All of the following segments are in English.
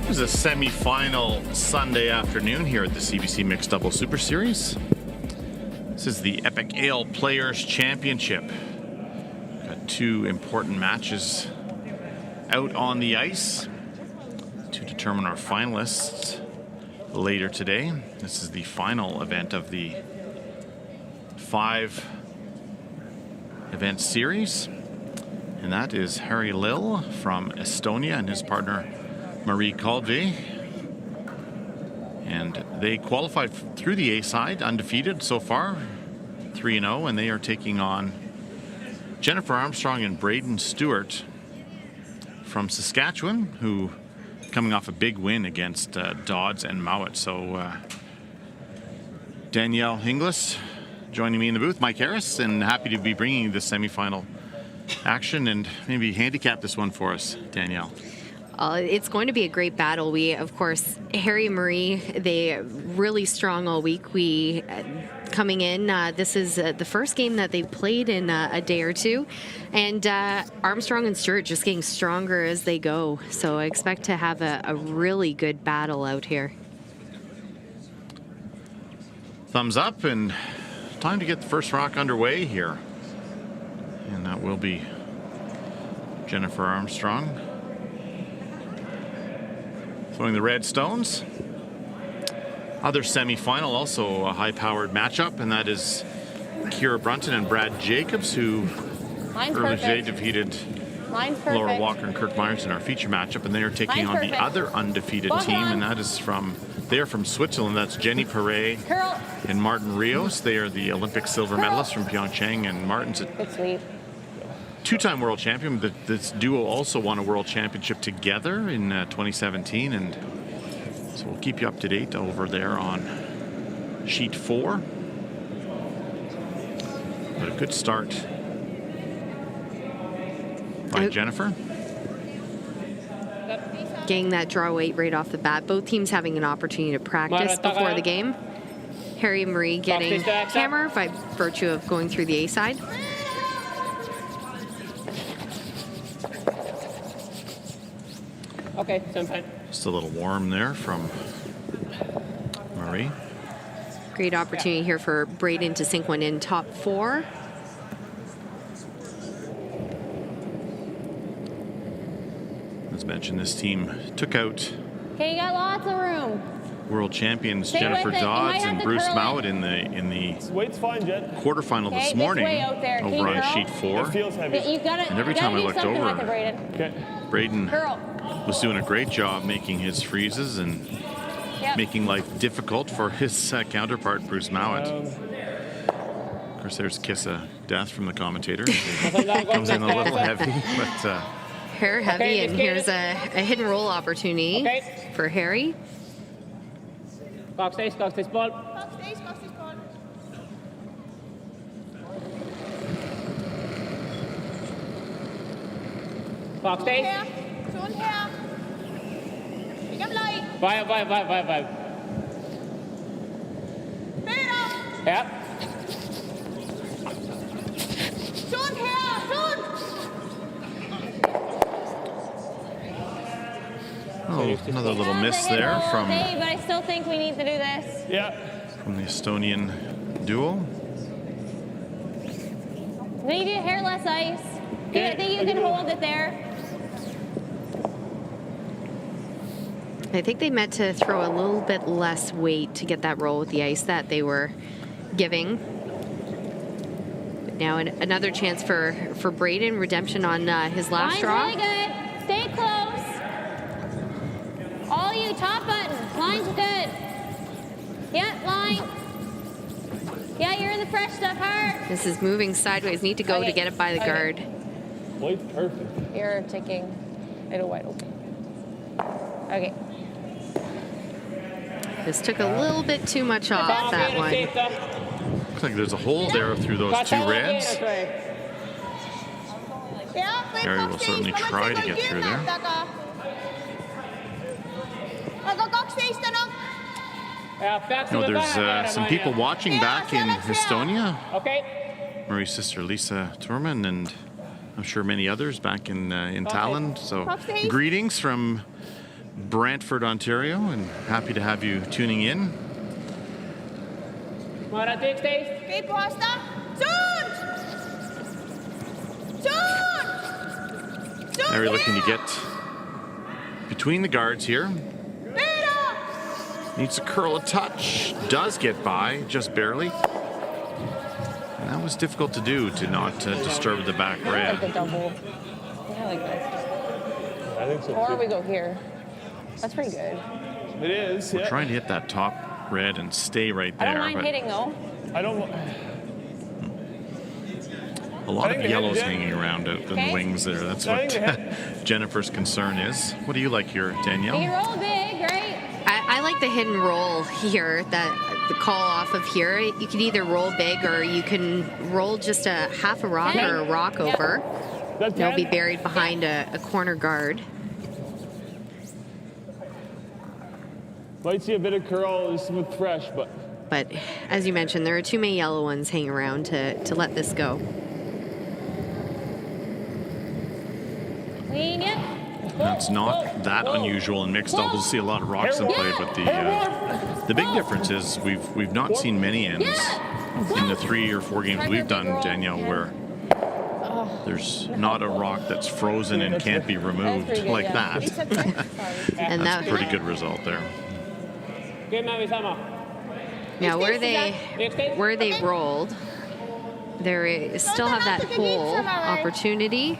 It was a semi-final Sunday afternoon here at the CBC Mixed Double Super Series. This is the Eppic Ale Players Championship. Got two important matches out on the ice to determine our finalists later today. This is the final event of the 5-event series, and that is Harry Lill from Estonia and his partner Marie Colvey, and they qualified through the A side undefeated so far, 3-0, and they are taking on Jennifer Armstrong and Braden Stewart from Saskatchewan, who coming off a big win against Dodds and Mowat. So Danielle Inglis joining me in the booth, Mike Harris, and happy to be bringing you the semifinal action and maybe handicap this one for us, Danielle. It's going to be a great battle. We, of course, Harry and Marie, they really strong all week. We coming in, this is the first game that they've played in a day or two, and Armstrong and Stewart just getting stronger as they go. So I expect to have a really good battle out here. Thumbs up, and time to get the first rock underway here. And that will be Jennifer Armstrong throwing the red stones. Other semi-final, also a high-powered matchup, and that is Kira Brunton and Brad Jacobs, who earlier today defeated Laura Walker and Kirk Myers in our feature matchup, and they are taking on the other undefeated team, and that is they're from Switzerland. That's Jenny Perret and Martin Rios. They are the Olympic silver medalists from Pyeongchang, and Martin's a two-time world champion. This duo also won a world championship together in 2017, and so we'll keep you up to date over there on sheet 4. But a good start by Jennifer. Getting that draw weight right off the bat. Both teams having an opportunity to practice before the game. Harry and Marie getting hammer by virtue of going through the A side. Okay, fine. Just a little warm there from Marie. Great opportunity here for Braden to sink one in top 4. As mentioned, this team took out Okay, you got lots of room. world champions Stay Jennifer with it. You Dodds might have and to Bruce curl Mowat it. in the Weight's fine, Jen. quarterfinal Okay, this this morning way out there. Can you over on curl? sheet 4. It feels heavy. You gotta, And every you gotta time I do looked something over, with it, Braden. Okay. Braden Curl. was doing a great job making his freezes and making life difficult for his counterpart, Bruce Mowat. Of course, there's a kiss of death from the commentator. Comes in a little heavy, but Hair heavy, and here's a hidden roll opportunity for Harry. Box ball. Box Sådan her. Ikke om løg. Vej. Peter! Ja. Sådan her! Sådan! oh, another little miss there from But I still think we need to do this. Yeah. the Estonian duo. Need to hair less ice. Do you think you can hold it there? I think they meant to throw a little bit less weight to get that roll with the ice that they were giving. But now another chance for Braden, redemption on his last draw. Line's really good. Stay close. All you, top button. Line's good. Yeah, line. Yeah, you're in the fresh stuff, Hart. This is moving sideways. Need to go to get it by the guard. Weight's perfect. You're ticking it wide open. Okay. This took a little bit too much off that one. Looks like there's a hole there through those two reds. Harry will certainly try to get through there. No, there's some people watching back in Estonia. Okay. Marie's sister Lisa Turman, and I'm sure many others back in Tallinn. So greetings from Brantford, Ontario, and happy to have you tuning in. Okej, påsta. Sunt! Sunt! Harry looking to get between the guards here. Needs to curl a touch. Does get by, just barely. And that was difficult to do, to not disturb the back I like the red. double. I like this. I think so Or too. we go here. That's pretty good. It is, yeah. Trying to hit that top red and stay right I there. don't mind but hitting though. I don't. a lot I of think yellows the- hanging around out in the Okay. wings there. That's I what think Jennifer's concern is. What do you like here, You Danielle? roll big, right? I like the hidden roll here, that the call off of here. You can either roll big or you can roll just a half a rock or a rock over. That's They'll be 10. buried behind a corner guard. Might see a bit of curl. This is with fresh, but But as you mentioned, there are too many yellow ones hanging around to let this go. Clean, yep. That's not that unusual in mixed doubles. See a lot of rocks in play, but the big difference is we've not seen many ends in the 3 or 4 games we've done, Danielle, where there's not a rock that's frozen and can't be removed pretty good, like yeah. that. And That's that, a pretty good result there. yeah, where they rolled, there still have that hole opportunity.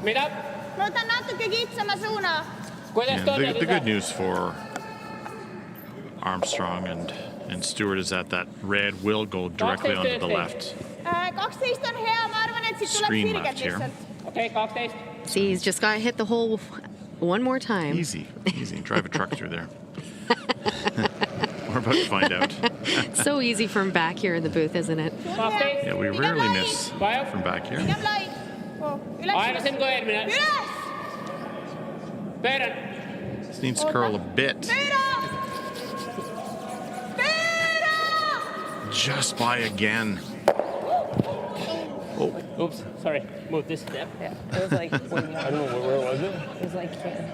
Mä otan natuke kitsama suuna. And the good news for Armstrong and Stewart is that red will go directly onto the left 12 on hea, mä arvan, että sit tulee screen sirket left here. lihtsalt. See, he's just got to hit the hole one more time. Easy. Drive a truck through there. We're about to find out. So easy from back here in the booth, isn't it? Yeah, we rarely miss from back here. Pigem lai. Oh, ylös. Ylös! This needs to curl a bit. Peeda! Peeda! Just by again. Oh, Oops, sorry. Move this step. Yeah. It was like way more. I don't know where was it. It was like here.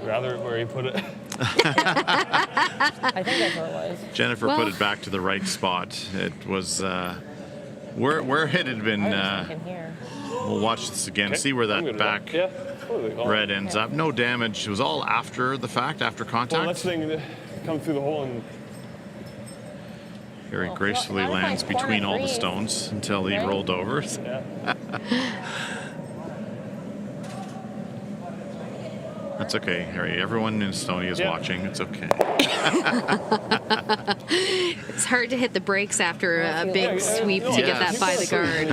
Rather where he put it. I think that's where it was. Jennifer Well- put it back to the right spot. It was where it had been. I was thinking here. We'll watch this again. Okay. See where I'm that good back with that. Yeah. Totally. red ends up. No damage. It was all after the fact, after Well, contact. next thing to come through the hole and Very gracefully now to find lands between corner all the green, stones until he right? rolled over. That's okay, Harry. Everyone in Estonia is Yeah. watching. It's okay. It's hard to hit the brakes after a big Yeah, sweep no, to get that yes. by the guard.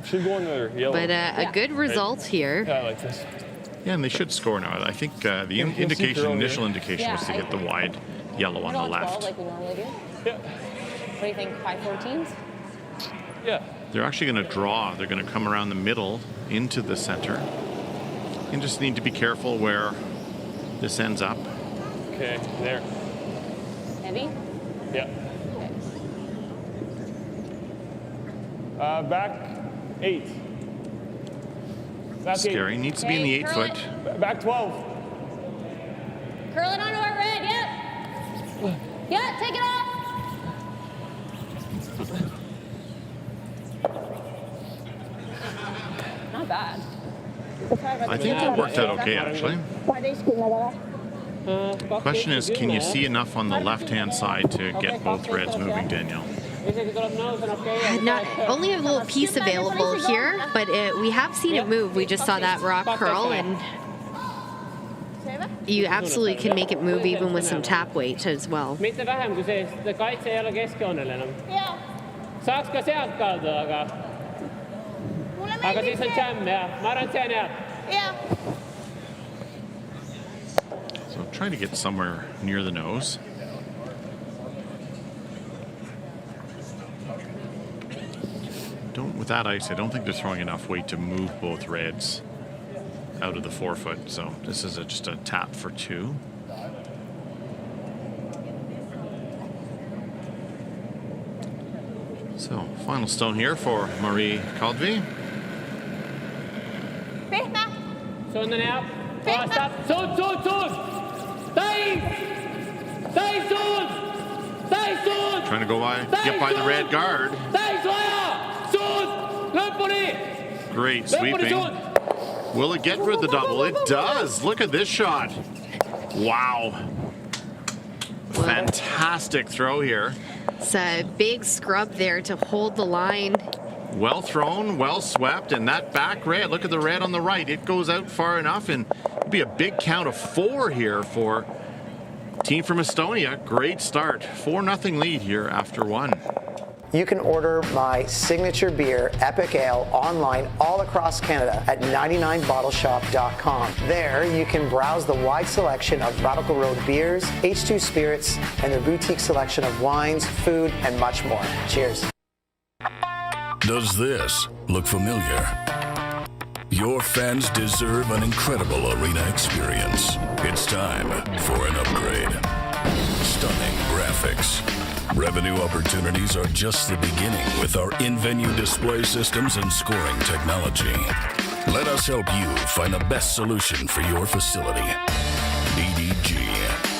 should go in there yellow. But a good result here. Yeah, I like this. Yeah, and they should score now. I think the you'll see indication, curl here. initial indication was to Yeah, get the wide yellow on the 12 left. like we normally do. Yeah. What do you think? 5/14s? Yeah. They're actually going to draw. They're going to come around the middle into the center. You just need to be careful where this ends up. Okay. There. Heavy? Yeah. Okay. Back 8. Back Scary. Needs to be in the 8 curl foot. it. Back 12. Curl it onto our red, yep. Yeah, take it off. Not bad. I think that worked out okay, actually. Question is, can you see enough on the left-hand side to get both reds moving, Danielle? Not only a little piece available here, but we have seen it move. We just saw that rock curl, and you absolutely can make it move even with some tap weight as well. Mitte vähem kui see, seda kaitse ei ole keskjoonel enam. Joo. Saaks ka sealt kaldu, Mulle aga meeldib siis on see. jam ja ma arvan, et see on hea. Joo. So try to get somewhere near the nose. With that ice, I don't think they're throwing enough weight to move both reds out of the 4 foot. So this is just a tap for 2. So final stone here for Marie Caldvey. Pehmä. Suunnan hea. Stop. Suud. Täis suud. Trying to get by the red guard. Täis vaja. Suud. Lõpuni. Great sweeping. Will it get rid of the double? It does. Look at this shot. Wow. Fantastic throw here. It's a big scrub there to hold the line. Well thrown, well swept, and that back red, look at the red on the right. It goes out far enough, and it'll be a big count of 4 here for team from Estonia. Great start. 4-0 lead here after 1. You can order my signature beer, Eppic Ale, online all across Canada at 99bottleshop.com. There, you can browse the wide selection of Radical Road beers, H2 spirits, and their boutique selection of wines, food, and much more. Cheers. Does this look familiar? Your fans deserve an incredible arena experience. It's time for an upgrade. Stunning graphics. Revenue opportunities are just the beginning with our in-venue display systems and scoring technology. Let us help you find the best solution for your facility. EDG,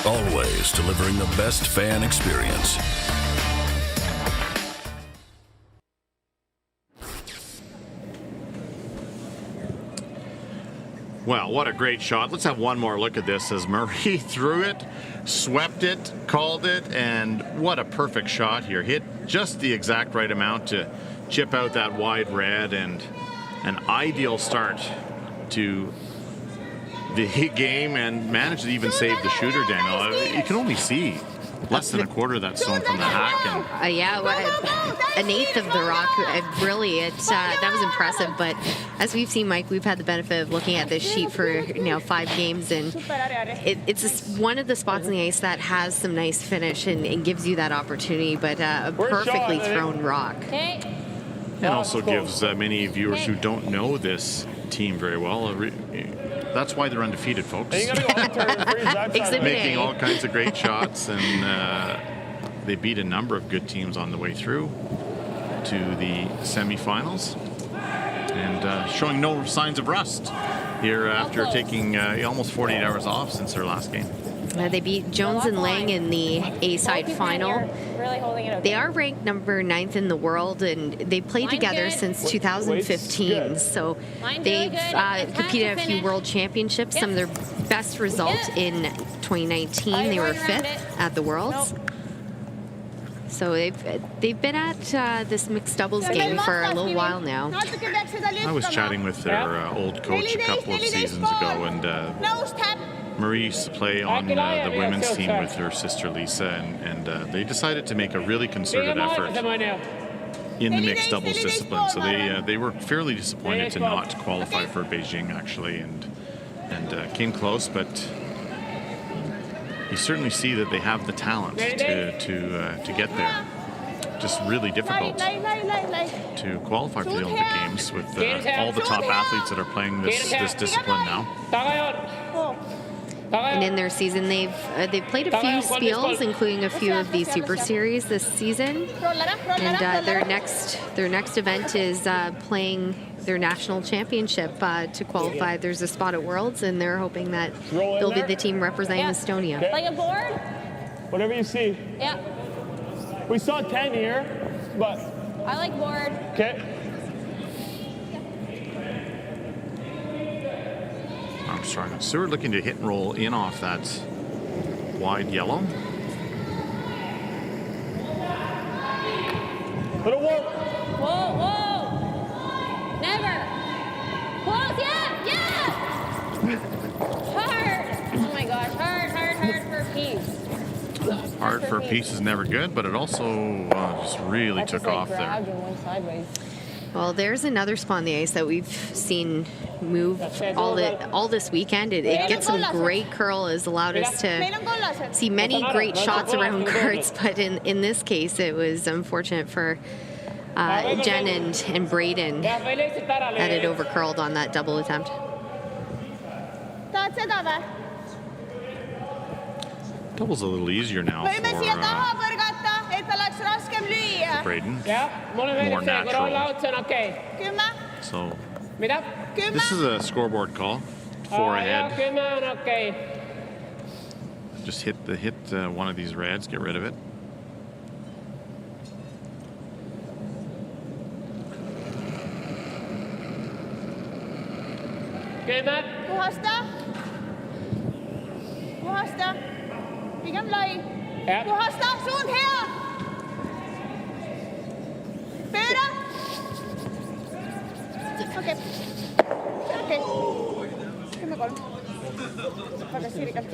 always delivering the best fan experience. Well, what a great shot. Let's have one more look at this as Murray threw it, swept it, called it, and what a perfect shot here. Hit just the exact right amount to chip out that wide red, and an ideal start to the game, and managed to even save the shooter, Daniel. You can only see less than a quarter of that stone from the hack. And an eighth of the rock. Really, that was impressive. But as we've seen, Mike, we've had the benefit of looking at this sheet for 5 games, and it's just one of the spots in the ice that has some nice finish and gives you that opportunity. But a perfectly thrown rock. And also gives many viewers who don't know this team very well. That's why they're undefeated, folks. Making all kinds of great shots, and they beat a number of good teams on the way through to the semifinals, and showing no signs of rust here after taking almost 48 hours off since their last game. They beat Jones and Lang in the A-side final. They are ranked number 9th in the world, and they played together since 2015. So they've competed at a few world championships. Some of their best results in 2019, they were 5th at the Worlds. So they've been at this mixed doubles game for a little while now. I was chatting with their old coach a couple of seasons ago, and Marie used to play on the women's team with her sister Lisa, and they decided to make a really concerted effort in the mixed doubles discipline. So they were fairly disappointed to not qualify for Beijing, actually, and came close, but you certainly see that they have the talent to get there. Just really difficult to qualify for the Olympic Games with all the top athletes that are playing this discipline now. And in their season, they've played a few spiels, including a few of the Super Series this season. And their next event is playing their national championship to qualify. There's a spot at Worlds, and they're hoping that they'll be the team representing Estonia. Like a board? Whatever you see. Yeah. We saw 10 here, but... I like board. Okay. Armstrong. Seward looking to hit and roll in off that wide yellow. Little whoa. Whoa, whoa. Never. Close, yeah. Hard. Oh my gosh, hard for peace. Hard for a piece is never good, but it also just really took off there. Well, there's another spot on the ice that we've seen move all this weekend. It gets some great curl, has allowed us to see many great shots around courts, but in this case, it was unfortunate for Jen and Braden that it overcurled on that double attempt. Double's a little easier now for Braden. More natural. So this is a scoreboard call. 4 ahead. Come on, okay. Just hit one of these reds, get rid of it. Okay, Matt. Puhasta. Puhasta. Pigem lai. Yep. Puhasta. Suund her. Pera. Okei. Okei. 10-3. Takaisin sirkelt.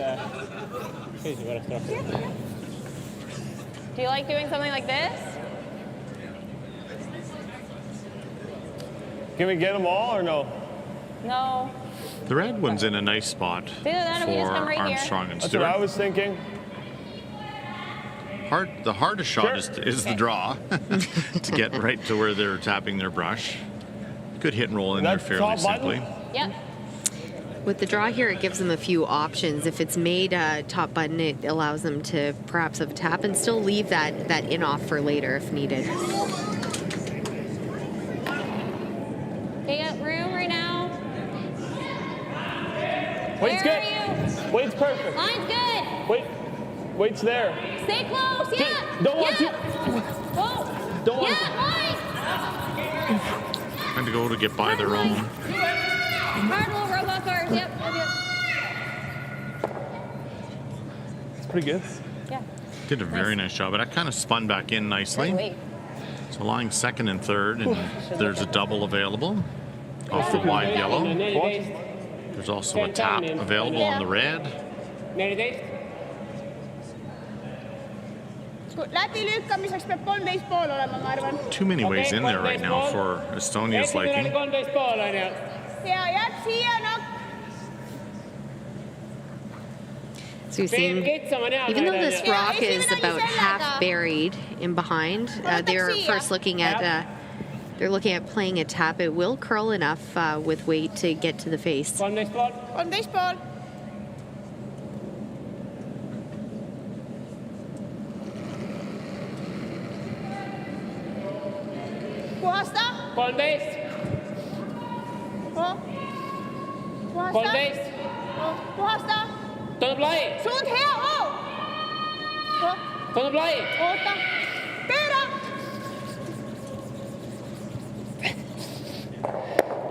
Do you like doing something like this? Can we get them all or no? No. The red one's in a nice spot Either that or we for just come right here. Armstrong and That's what I Stewart. was thinking. The hardest shot Sure. is the draw to get right to where they're tapping their brush. Good hit and roll in there That's fairly top button? simply. Yep. With the draw here, it gives them a few options. If it's made top button, it allows them to perhaps have a tap and still leave that in off for later if needed. You got room right now? Weight's Where good. are you? Weight's perfect. Line's good. Weight's there. Stay close. Yeah. Don't want yeah. to. Whoa. Don't want Yeah, line. Trying to go to get by their own. Hard roll, robot cars. Yep. It's pretty good. Yeah. Did a very nice job, but that kind of spun back in nicely. Wait. So lying second and third, and there's a double available off the wide yellow. There's also a tap available on the red. Läti lükkamiseks peab 13,5 olema, ma arvan. Too many ways in there right now for Estonia's liking. Ja jääb siia, noh. So you've seen, even though this rock is about half buried in behind, they're first looking at they're looking at playing a tap. It will curl enough with weight to get to the face. 13,5. Puhasta. 13. Oh. Puhasta. 13. Oh. Puhasta. Tuleb lai. Suund hea, oh. Oh. Tuleb lai. Oota. Pööra.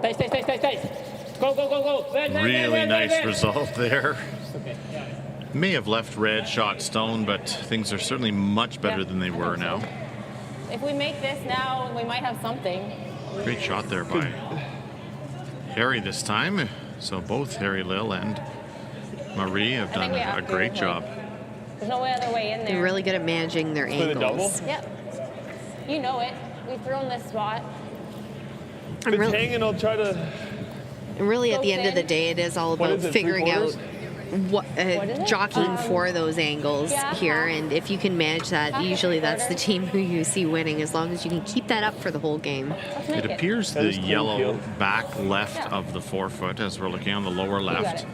Täis. Go. Really nice result there. May have left red shot stone, but things are certainly much better than they were now. If we make this now, we might have something. Great shot there by Harry this time. So both Harry Lill and Marie have done a great job. There's no other way in They're there. really good at managing their the double? angles. Yep. You know it. We've thrown this spot. And If it's really, hanging, I'll try to. and really at the end of the day, it is all What about is it, figuring out 3/4? what is it? jockeying for those angles yeah, here. half. And if you can manage that, Half and usually that's the 3/4. team who you see winning, as long as you can keep that up for the whole game. Let's make It appears That the is clean yellow field. back left Yeah. of the forefoot, as we're looking on the lower left,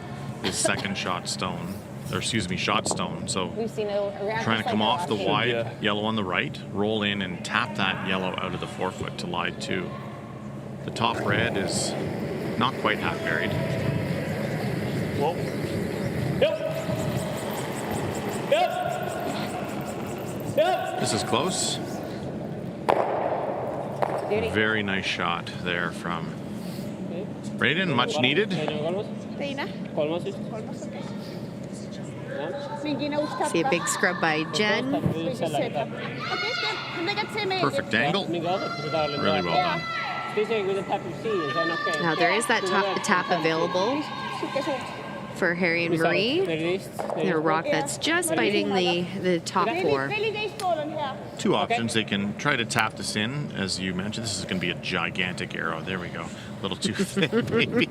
is second shot stone, or excuse me, shot stone. So We've seen a reaction trying to come cycle off the last game. wide Yeah. yellow on the right, roll in and tap that yellow out of the forefoot to lie 2. The top red is not quite half buried. Whoa. Yep. This is close. Beauty. Very nice shot there from Braden, much needed. Teine. Kolmas vist. Kolmas, okei. Mingi nõus tappa. See a big scrub by Jen. Või siis see tappa. Okei, tegelikult see meeldib. Perfect angle. Mingi asetus taoline. Really well done. Isegi kui ta täpib siia, see on okei. Now there is that tap available Sihuke suurt. for Harry and Marie. 14. Their rock that's just biting the top 4. 14,5 on hea. Two options. They can try to tap this in, as you mentioned. This is going to be a gigantic arrow. There we go. A little too thin, maybe.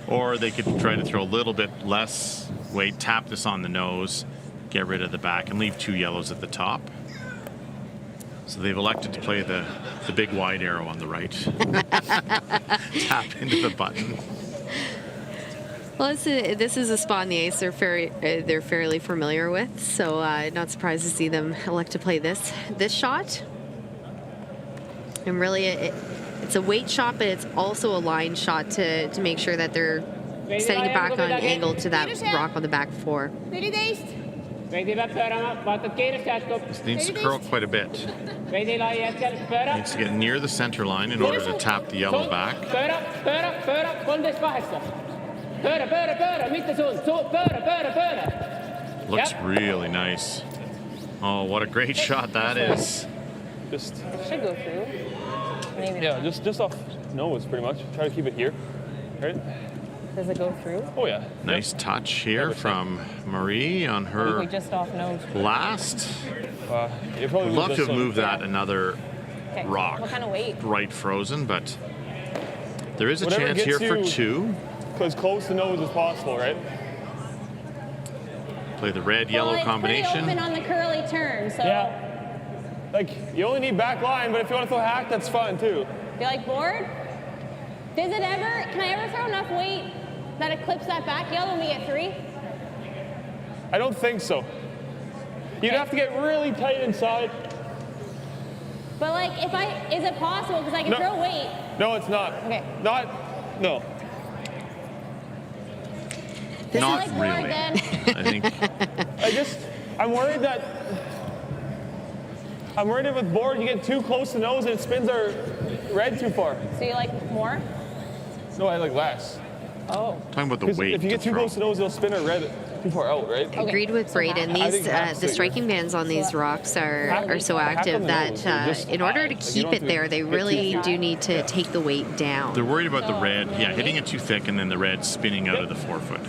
Or they could try to throw a little bit less weight, tap this on the nose, get rid of the back, and leave 2 yellows at the top. So they've elected to play the big wide arrow on the right. Tap into the button. Well, this is a spot in the ace they're fairly familiar with, so not surprised to see them elect to play this shot. And really, it's a weight shot, but it's also a line shot to make sure that they're setting it back on angle to that rock on the back four. 14. veidi peab pöörama, vaatad kiiresti järsku. This needs to curl quite a bit. Veidi lai hetkel, pööra. Needs to get near the center line in order to tap the yellow back. Pööra, 13.8. Pööra, mitte suund, pööra. Looks really nice. Oh, what a great shot that is. Just, Should go through. Maybe. yeah, just off nose, pretty much. Try to keep it here, right? Does it go through? Oh, yeah. Nice touch here from Marie on We her just off nose. last. You probably Would love this to have one. moved that another Okay. rock. What kind of weight? Right frozen, but there is a Whatever chance here gets for you- two. As close to nose as possible, right? Play the red-yellow Well, it's combination. pretty open on the curly turn, so Yeah. Like, you only need back line, but if you want to throw hack, that's fine too. you like board? Can I ever throw enough weight that it clips that back yellow when we get 3? I don't think so. You'd have to get really tight inside. But like, is it possible? Because I can No. throw weight. No, it's not. Okay. No. Not like board really. then. I think I'm worried that with board you get too close to nose and it spins our red too far. So you like more? No, I like less. Oh. talking about the Because weight if you to get too throw. close to nose, it'll spin our red too far out, right? Agreed with Braden. I These think that's the it. striking bands on these rocks are so Hack on active the that nose. They're just in order to high. Like, you keep don't it have to there, they get too really far. do need to take the weight down. They're worried about the red, hitting it too thick and then the red spinning out of the forefoot.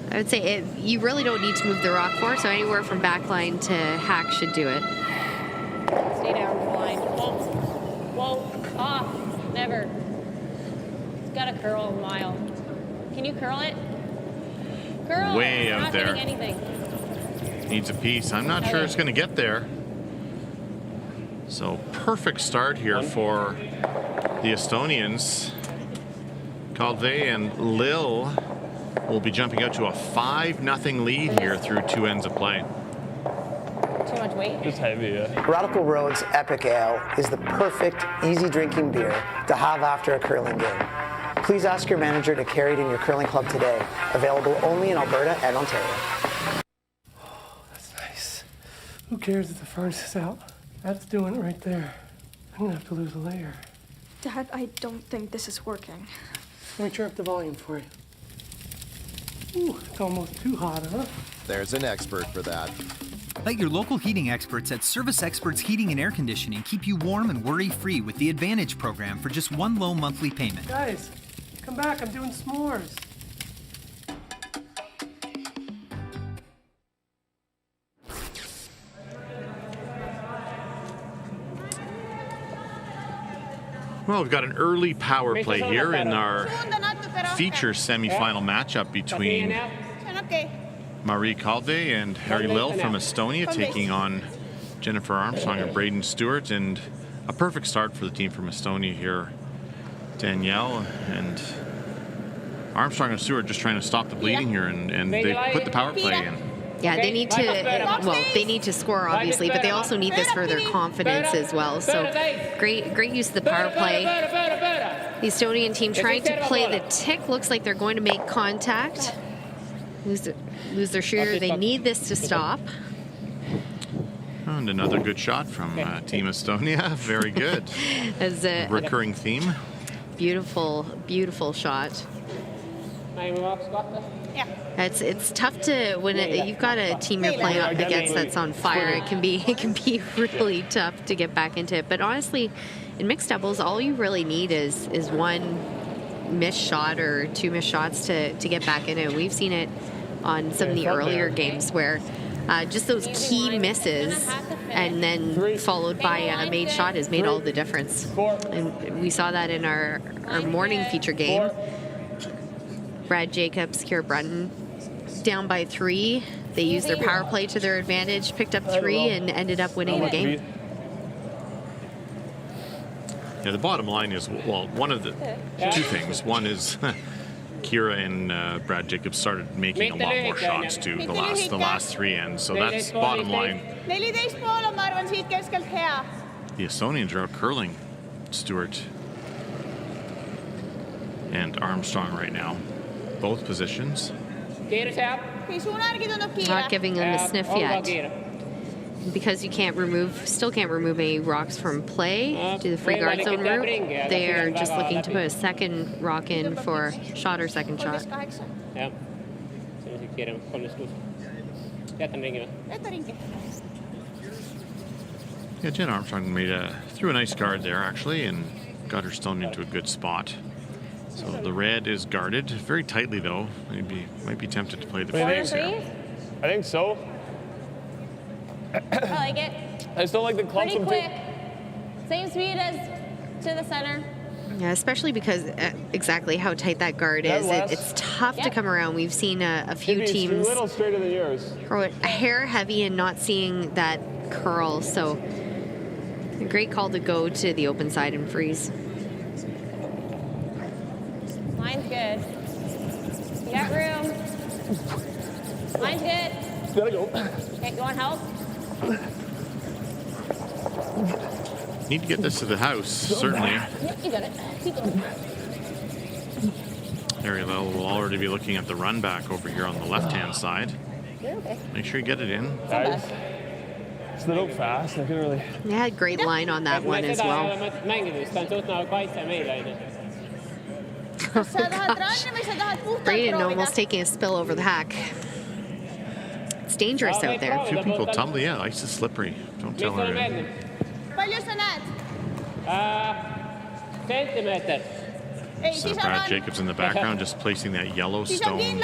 I would say you really don't need to move the rock forward, so anywhere from backline to hack should do it. Stay down the line. Whoa. Off. Never. It's got to curl a mile. Can you curl it? Curl. Way It's out not there. hitting anything. Needs a piece. I'm not sure it's going to get there. So perfect start here for the Estonians. Calvé and Lil will be jumping out to a 5-0 lead here through 2 ends of play. Too much weight? Just heavy, yeah. Radical Road's Eppic Ale is the perfect, easy drinking beer to have after a curling game. Please ask your manager to carry it in your curling club today. Available only in Alberta and Ontario. That's nice. Who cares if the furnace is out? That's doing it right there. I'm gonna have to lose a layer. Dad, I don't think this is working. Let me turn up the volume for you. Ooh, it's almost too hot, huh? There's an expert for that. Let your local heating experts at Service Experts Heating and Air Conditioning keep you warm and worry-free with the Advantage program for just one low monthly payment. Guys, come back, I'm doing s'mores. Well, we've got an early power play here in our feature semifinal matchup between Marie Calvé and Harry Lill from Estonia taking on Jennifer Armstrong and Braden Stewart, and a perfect start for the team from Estonia here. Danielle and Armstrong and Stewart just trying to stop the bleeding here, and they put the power play in. Yeah, they need to score obviously, but they also need this for their confidence as well. So great use of the power play. The Estonian team trying to play the tick. Looks like they're going to make contact. Lose their shooter. They need this to stop. And another good shot from Team Estonia. Very good. As a recurring theme. Beautiful shot. It's tough to when you've got a team you're playing up against that's on fire. It can be really tough to get back into it. But honestly, in mixed doubles, all you really need is one missed shot or 2 missed shots to get back in it. We've seen it on some of the earlier games where just those key misses and then followed by a made shot has made all the difference. And we saw that in our morning feature game. Brad Jacobs, Kira Brunton, down by 3. They used their power play to their advantage, picked up 3, and ended up winning the game. Yeah, the bottom line is, well, one of the 2 things. One is Kira and Brad Jacobs started making a lot more shots too the last 3 ends. So that's bottom line. 14 pool on ma arvan siit keskelt hea. The Estonians are out curling Stewart. and Armstrong right now. Both positions. Not giving them the sniff yet. Because you still can't remove any rocks from play, do the free guard zone route. They are just looking to put a second rock in for shot or second shot. Ja. Yeah, Jen Armstrong threw a nice guard there actually and got her stone into a good spot. So the red is guarded very tightly though. Might be tempted to play the freeze here. I think so. I like it. I just don't like the clumps. Pretty quick. Same speed as to the center. Yeah, especially because exactly how tight that guard is. It's tough to come around. We've seen a few teams a little straighter than yours. Throw it a hair heavy and not seeing that curl. So a great call to go to the open side and freeze. Line's good. You got room. Line's good. Gotta go. Okay, you want help? Need to get this to the house, certainly. Yeah, you got it. Keep going. Harry Lell will already be looking at the run back over here on the left-hand side. You're okay. Make sure you get it in. Guys, it's not fast. I can really. They had great line on that one as well. Braden almost taking a spill over the hack. It's dangerous out there. A few people tumble. Yeah, ice is slippery. Don't tell her. So Brad Jacobs in the background just placing that yellow stone in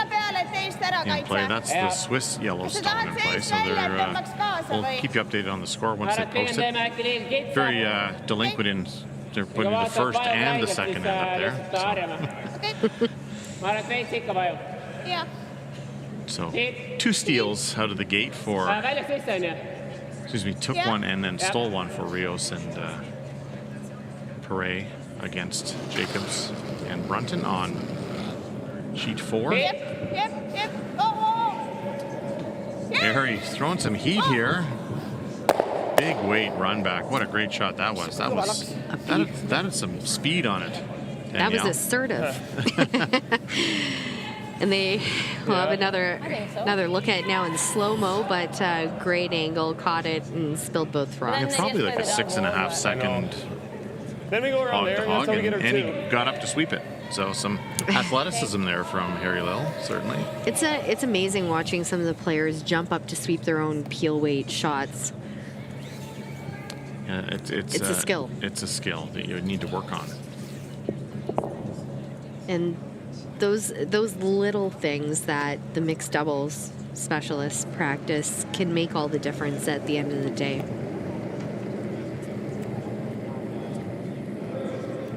play. That's the Swiss yellow stone in play. So we'll keep you updated on the score once they post it. Very delinquent in. They're putting the first and the second in up there. So 2 steals out of the gate for, took one and then stole one for Rios and Perret against Jacobs and Brunton on sheet 4. Harry's throwing some heat here. Big weight run back. What a great shot that was. That had some speed on it. That was assertive. And they will have another look at it now in slow-mo, but great angle, caught it and spilled both rocks. Yeah, probably like a 6.5 second Then we go around there hog, and and he got up to sweep it. So some athleticism there from Harry Lill, certainly. It's amazing watching some of the players jump up to sweep their own peel weight shots. It's a skill. It's a skill that you need to work on. And those little things that the mixed doubles specialists practice can make all the difference at the end of the day.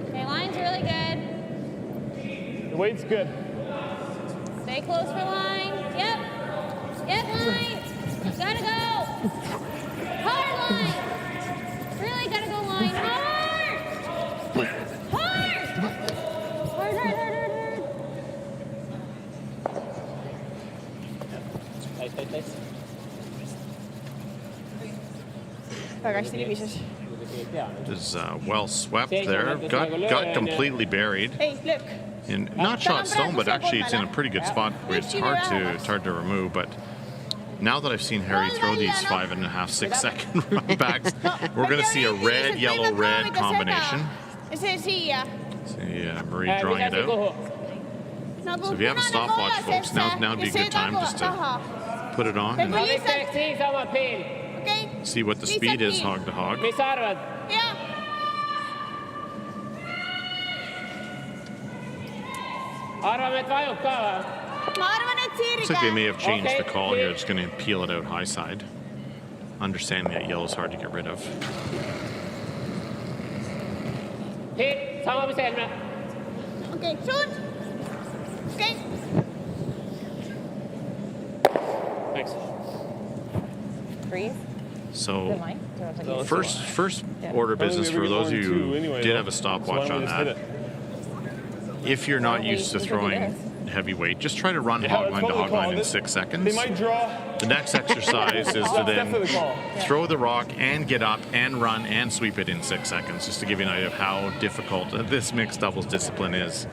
Okay, line's really good. The weight's good. Stay close for line. Yep, line. Gotta go. Hard line. Really gotta go line. Hard. Is well swept there. Got completely buried. Hey, look. And not shot stone, but actually it's in a pretty good spot where it's hard to remove. But now that I've seen Harry throw these 5.5, 6 second run backs, we're going to see a red, yellow, red combination. See Marie drawing it out. So if you have a stopwatch, folks, now would be a good time just to put it on and see what the speed is hog to hog. Looks like they may have changed the call here. Just going to peel it out high side. Understanding that yellow's hard to get rid of. Okay, shoot. Okay. Thanks. Freeze. So first order of business for those of you who did have a stopwatch on that. If you're not used to throwing heavy weight, just try to run hog line to hog line in 6 seconds. They might draw. The next exercise is to then throw the rock and get up and run and sweep it in 6 seconds, just to give you an idea of how difficult this mixed doubles discipline is.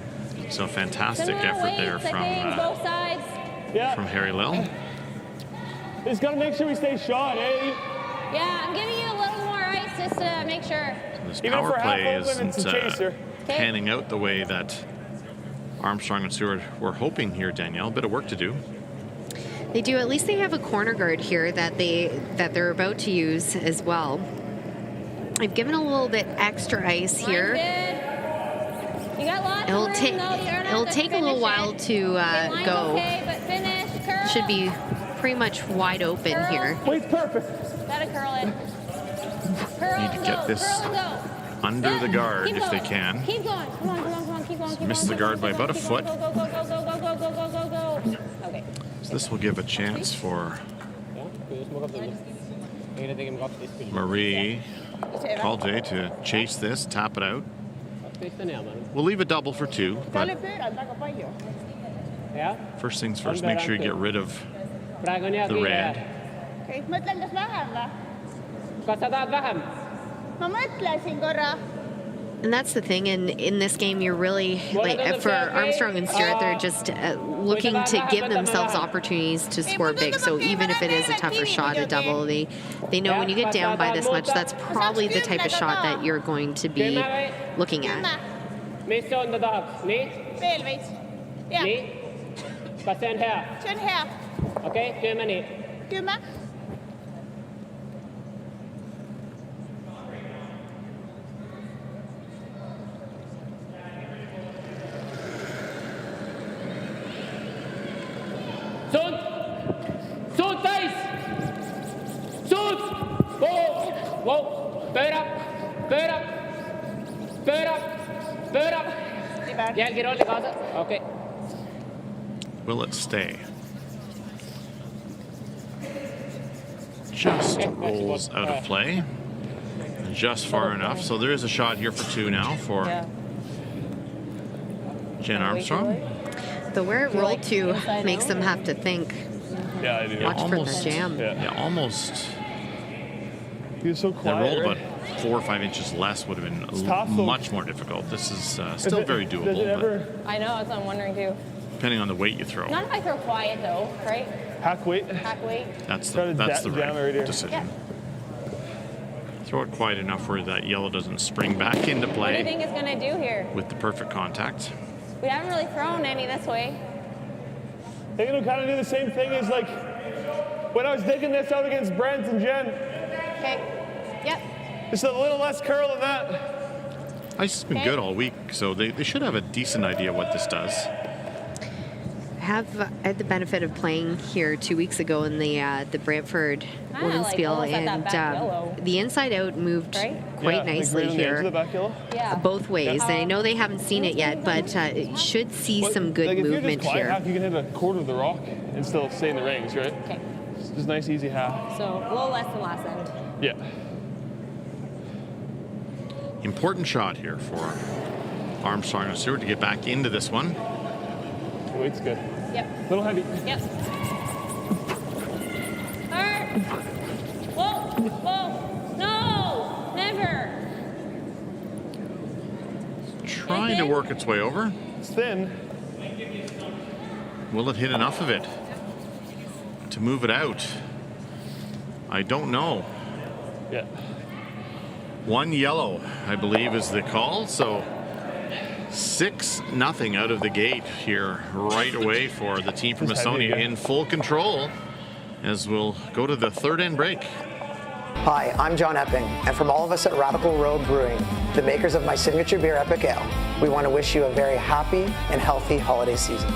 So fantastic Similar effort weights, there I think, both sides. from Harry Lill. Just got to make sure we stay shot, eh? Yeah, I'm giving you a little more ice just to make sure. This Even power for half play open, it's a isn't chaser. panning out the way that Armstrong and Stewart were hoping here, Danielle. A bit of work to do. They do. At least they have a corner guard here that they're about to use as well. I've given a little bit extra ice here. You got lots of room, though. It'll take a little while to go. Okay, but finish. Curl. Should be pretty much wide open Curl. here. Wait's perfect. Gotta curl it. Curl, Need to get this curl and go. under the guard Keep if they going. can. Keep going. Come on, come on, come on. Keep going. Keep Missed going. the guard by about a foot. Go, go, go, go, go, go, go, go, go, go, go. Okay. So this will give a chance for Marie Calde to chase this, tap it out. We'll leave a double for 2, but first things first, make sure you get rid of the red. And that's the thing, in this game, you're really, like, for Armstrong and Stewart, they're just looking to give themselves opportunities to score big. So even if it is a tougher shot, a double, they know when you get down by this much, that's probably the type of shot that you're going to be looking at. Miss on the dogs. Miss. Delvis. Ja. Miss. But stand here. Känn här. Okay, 2 minutes. Gumma. Sunt! Sunt ice! Sunt! Whoa! Whoa! Bird up! Bird up! Bird up! Bird up! Yeah, get on the casa. Okay. Will it stay? Just rolls out of play. Just far enough. So there is a shot here for 2 now for Jen Armstrong. The where it rolled to makes them have to think. Yeah, I do. Watch for the jam. Yeah, almost. He was so They quiet. rolled right? about 4 or 5 inches less would have been tough, though. much more difficult. This is still very Does it doable, ever I know, that's what I'm wondering too. but depending on the weight you throw, Not if I throw quiet though, right? hack weight? Hack weight. that's Try to the jam it right right here. decision. Yeah. Throw it quiet enough where that yellow doesn't spring back into What do you play think it's gonna do here? with the perfect contact. We haven't really thrown any this way. I think it'll kind of do the same thing as like when I was digging this out against Brent and Jen. Okay. Yep. Just a little less curl than that. Ice has been good all week, so they should have a decent idea what this does. I had the benefit of playing here 2 weeks ago in the Brantford women's like spiel, almost at that and back yellow. the inside out moved quite Yeah, nicely like right on the edge of here. the back yellow. Yeah. Both ways. And I know they haven't seen it yet, but should see some good like movement if you're just quiet here. hack, you can hit a quarter of the rock and still stay in the rings, right? Okay. Just nice, easy hack. So a little less than last end. Yeah. Important shot here for Armstrong and Stewart to get back into this one. The weight's good. Yep. A little heavy. Yep. Hard. Whoa. Whoa. No. Never. Trying to work its way over. It's thin. Will it hit enough of it to move it out? I don't know. Yeah. 1 yellow, I believe, is the call. So 6-0 out of the gate here right away for the team from Just heavy, Estonia yeah. in full control as we'll go to the third end break. Hi, I'm John Epping, and from all of us at Radical Road Brewing, the makers of my signature beer, Epic Ale, we want to wish you a very happy and healthy holiday season.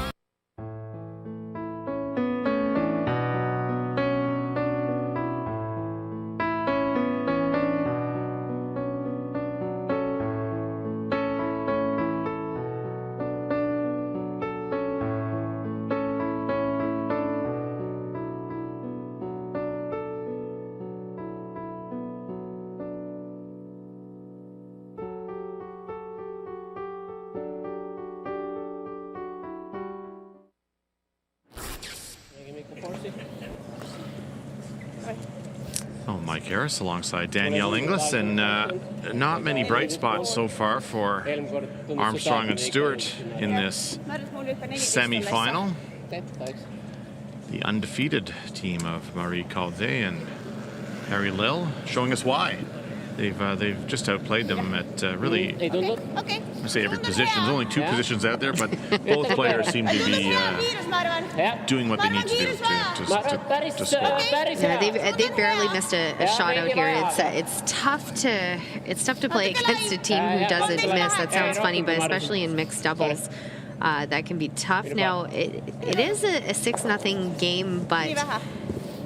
Mike Harris alongside Danielle Inglis, and not many bright spots so far for Armstrong and Stewart in this semi-final. The undefeated team of Marie Caldet and Harry Lill showing us why. They've just outplayed them at really, I say every position. There's only 2 positions out there, but both players seem to be doing what they need to do to score. Yeah, they barely missed a shot out here. It's tough to play against a team who doesn't miss. That sounds funny, but especially in mixed doubles, that can be tough. Now it is a 6-0 game, but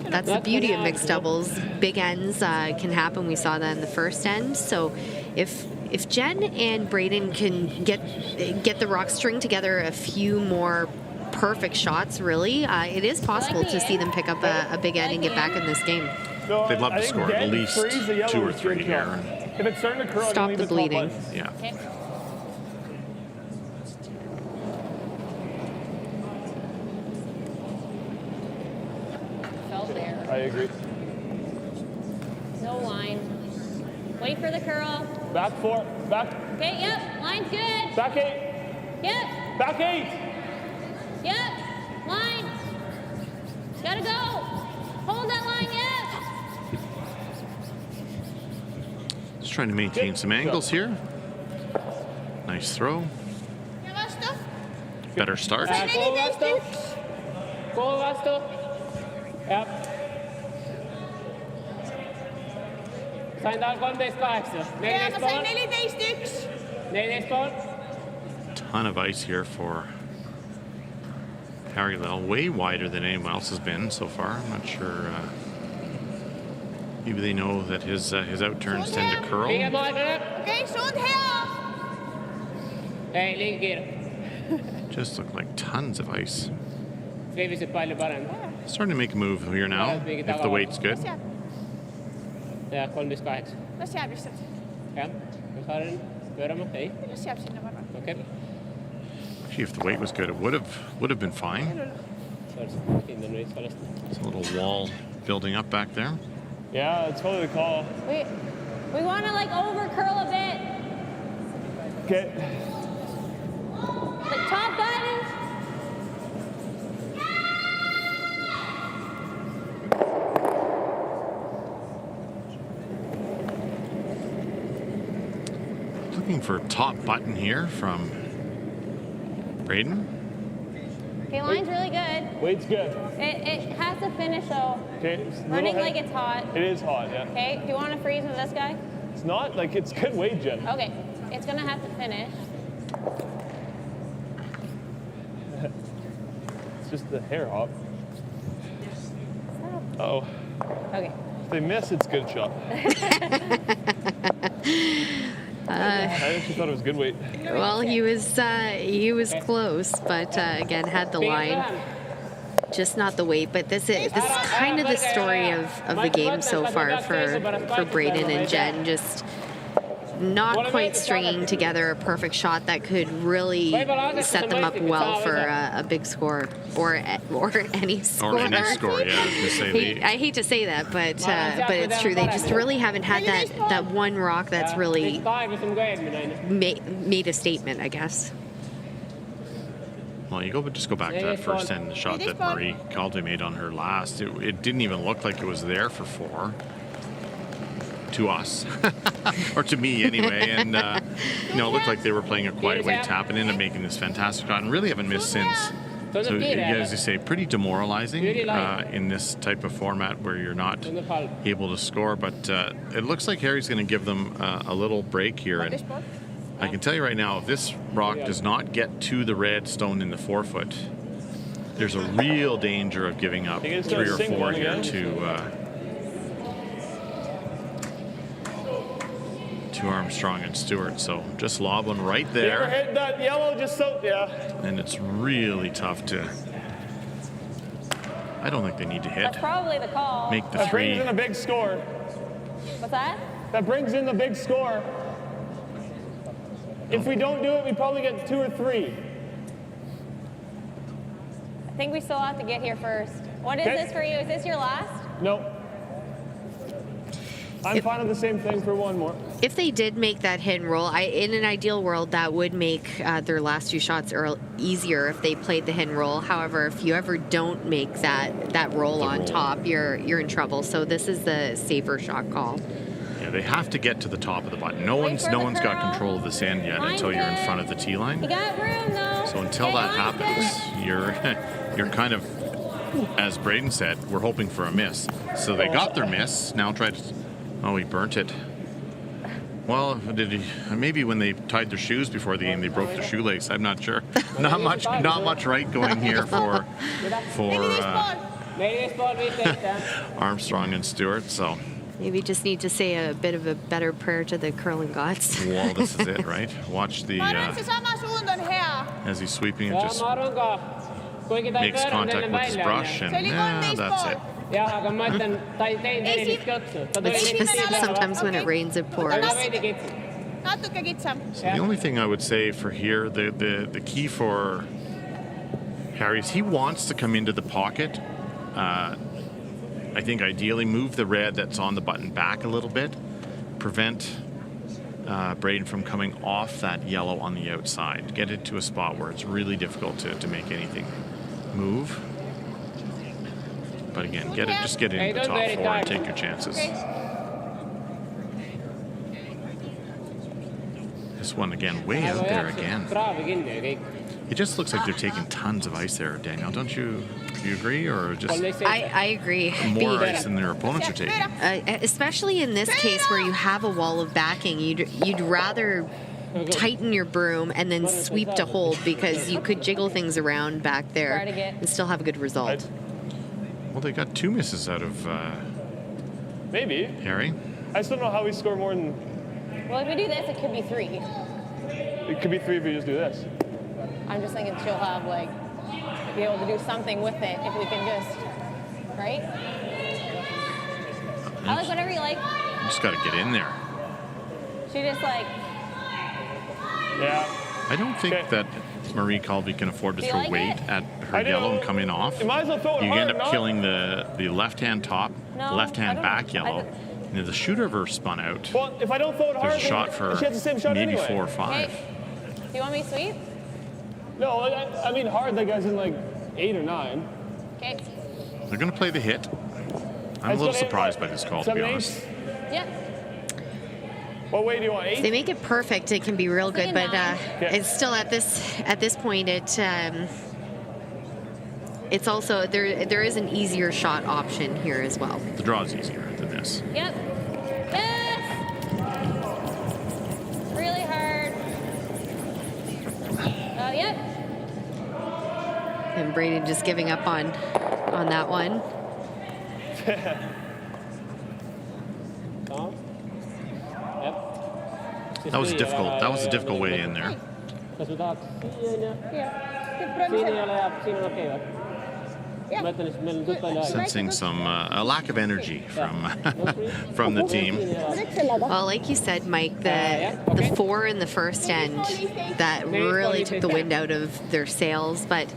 that's the beauty of mixed doubles. Big ends can happen. We saw that in the first end. So if Jen and Braden can get the rock, string together a few more perfect shots, really, it is possible to see them pick up a big end and get back in this game. They'd love to score at least 2 or 3 here. If it's starting to curl, stop the bleeding. Yeah. Okay. There. I agree. No line. Wait for the curl. Back 4. Back. Okay, yep. Line's good. Back 8. Yep. Back 8. Yep. Line. Gotta go. Hold that line, yep. Just trying to maintain some angles here. Nice throw. Better start. Yep. Zijn daar gewoon deze kaartjes? Nee, spawn. Ton of ice here for Harry Lill, way wider than anyone else has been so far. I'm not sure. Maybe they know that his outturns tend to curl. Okay, zo'n heel. Hey, ligger. Just look like tons of ice. Skriver sitt pile bare. Starting to make a move here now, if the weight's good. Ja, kom du skal heks. Dat is jävligt sett. Ja, vi tar den. Spør om hej. Det är jävligt sinne bara. Okay. Actually, if the weight was good, it would have been fine. It's a little wall building up back there. Yeah, it's probably the call. We want to like over curl a bit. Okay. Like top button. Looking for top button here from Braden. Okay, line's really good. Weight's good. It has to finish though. Okay. Running like it's hot. It is hot, yeah. Okay, do you want to freeze with this guy? It's not like it's good weight, Jen. Okay, it's gonna have to finish. It's just the hair hop. Oh. Okay. If they miss, it's a good shot. I actually thought it was good weight. Well, he was close, but again had the line, just not the weight. But this is kind of the story of the game so far for Braden and Jen. Just not quite stringing together a perfect shot that could really set them up well for a big score or any score. Or any score, yeah. I hate to say that, but it's true. They just really haven't had that one rock that's really made a statement, I guess. Well, just go back to that first end, the shot that Marie Calde made on her last. It didn't even look like it was there for 4. To us, or to me anyway, and it looked like they were playing a quiet way tap and ended up making this fantastic shot and really haven't missed since. So, as you say, pretty demoralizing in this type of format where you're not able to score, but it looks like Harry's going to give them a little break here, and I can tell you right now, if this rock does not get to the red stone in the forefoot, there's a real danger of giving up 3 or 4 here to Armstrong and Stewart. So just lob one right there. You ever hit that yellow just so, yeah. And it's really tough to, I don't think they need to hit. That's probably the call. Make the that 3. Brings in a big score. What's that? That brings in the big score. If we don't do it, we probably get 2 or 3. I think we still have to get here first. What is this for you? Is this your last? No. I'm fine with the same thing for one more. If they did make that hit and roll, in an ideal world, that would make their last 2 shots easier if they played the hit and roll. However, if you ever don't make that roll on top, you're in trouble. So this is the safer shot call. Yeah, they have to get to the top of the button. No one's got control of this end yet until you're in front of the tee line. You got room though. So until that happens, you're kind of, as Braden said, we're hoping for a miss. So they got their miss. Now try to. Oh, he burnt it. Well, did he? Maybe when they tied their shoes before the game, they broke their shoelace. I'm not sure. Not much right going here for Armstrong and Stewart. So maybe just need to say a bit of a better prayer to the curling gods. Well, this is it, right? Watch the as he's sweeping it, just makes contact with his brush, and that's it. Sometimes when it rains, it pours. So the only thing I would say for here, the key for Harry is he wants to come into the pocket. I think ideally move the red that's on the button back a little bit, prevent Braden from coming off that yellow on the outside. Get it to a spot where it's really difficult to make anything move. But again, just get into the top 4 and take your chances. This one again, way out there again. It just looks like they're taking tons of ice there, Danielle. Don't you? Do you agree, or just? I agree. More ice than their opponents are taking. Especially in this case where you have a wall of backing, you'd rather tighten your broom and then sweep to hold, because you could jiggle things around back there and still have a good result. Well, they got 2 misses out of maybe Harry. I still don't know how we score more than. Well, if we do this, it could be 3. It could be 3 if we just do this. I'm just thinking she'll have, like, be able to do something with it if we can just, right? I like whatever you like. You just got to get in there. She just, like... Yeah. I don't think that Marie Colby can afford to throw weight at her yellow and come in off. You might as well throw it you hard, end up killing the left-hand top, left-hand back yellow. And the shooter ever spun out. Well, if I don't throw it hard, there's a shot for she has the same shot maybe anyway. 4 or 5. Okay. Do you want me sweet? No, I mean hard, that guy's in like 8 or 9. Okay. They're going to play the hit. I'm a little surprised by this call, to be honest. Yeah. What way do you want? 8? If they make it perfect, it can be real good, but it's still at this point it's also there is an easier shot option here as well. The draw is easier than this. Yep. Yes. Really hard. Yep. And Braden just giving up on that one. That was difficult. That was a difficult way in there. Sensing some a lack of energy from the team. Well, like you said, Mike, the 4 in the first end that really took the wind out of their sails. But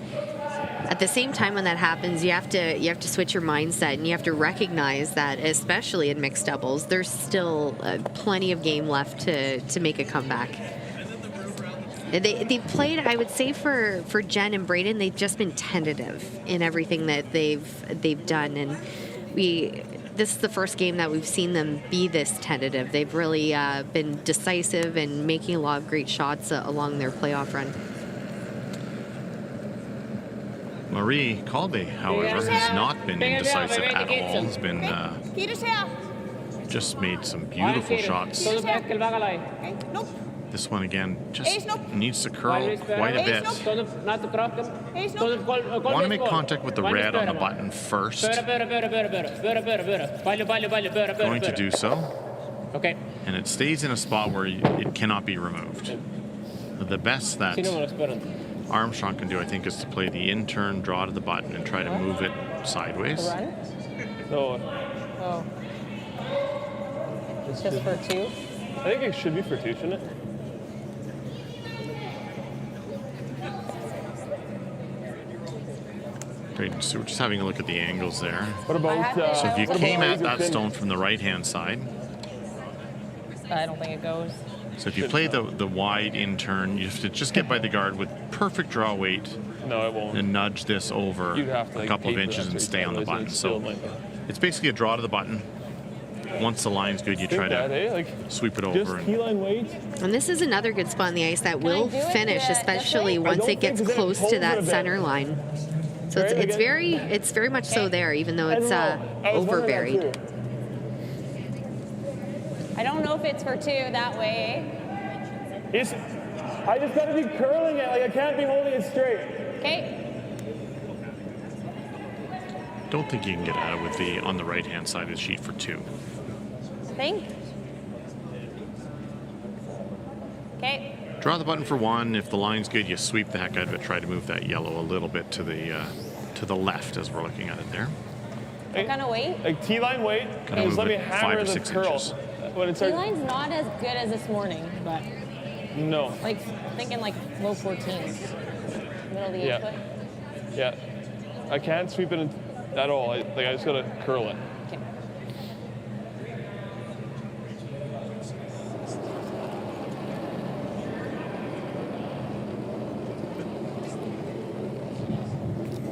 at the same time, when that happens, you have to switch your mindset, and you have to recognize that, especially in mixed doubles, there's still plenty of game left to make a comeback. They've played, I would say, for Jen and Braden, they've just been tentative in everything that they've done, and this is the first game that we've seen them be this tentative. They've really been decisive and making a lot of great shots along their playoff run. Marie Colby, however, has not been indecisive at all. Has been just made some beautiful shots. This one again just needs to curl quite a bit. Want to make contact with the red on the button first. Going to do so. Okay. And it stays in a spot where it cannot be removed. The best that Armstrong can do, I think, is to play the in-turn draw to the button and try to move it sideways. Oh. It's just for 2? I think it should be for 2, shouldn't it? Great. So we're just having a look at the angles there. What about... so if you came at that stone from the right-hand side, I don't think it goes. So if you play the wide in turn, you have to just get by the guard with perfect draw weight. No, it won't. And nudge this over You'd have to, a couple of inches and stay on the button. So it's basically a draw to the button. Once the line's good, you try to sweep it over. Just key line weight. And this is another good spot on the ice that will finish, especially once it gets close to that center line. So it's very much so there, even though it's over buried. I don't know if it's for 2 that way. I just got to be curling it. Like, I can't be holding it straight. Okay. Don't think you can get out with the on the right-hand side of the sheet for 2. Thing. Okay. Draw the button for 1. If the line's good, you sweep the heck out of it. Try to move that yellow a little bit to the left as we're looking at it there. What kind of weight? Like T-line weight. Kind of just let me move it hammer 5 or the 6 curl. inches. T-line's not as good as this morning, but no. like thinking like low 14s, middle of the 8 foot. Yeah. I can't sweep it at all. I just gotta curl it. Okay.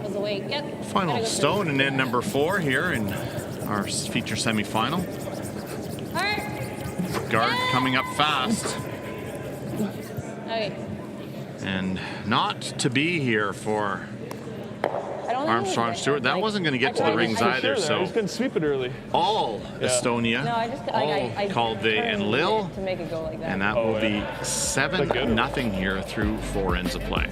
How's the weight? Yep. Final stone and then number 4 here in our feature semifinal. Guard coming up fast. Okay. And not to be here for Armstrong Stewart. That wasn't going to get to the rings either. So he's going to sweep it early. All Estonia, all Calvé and Lille, to make it go like that. and that will be 7-0 here through 4 ends of play.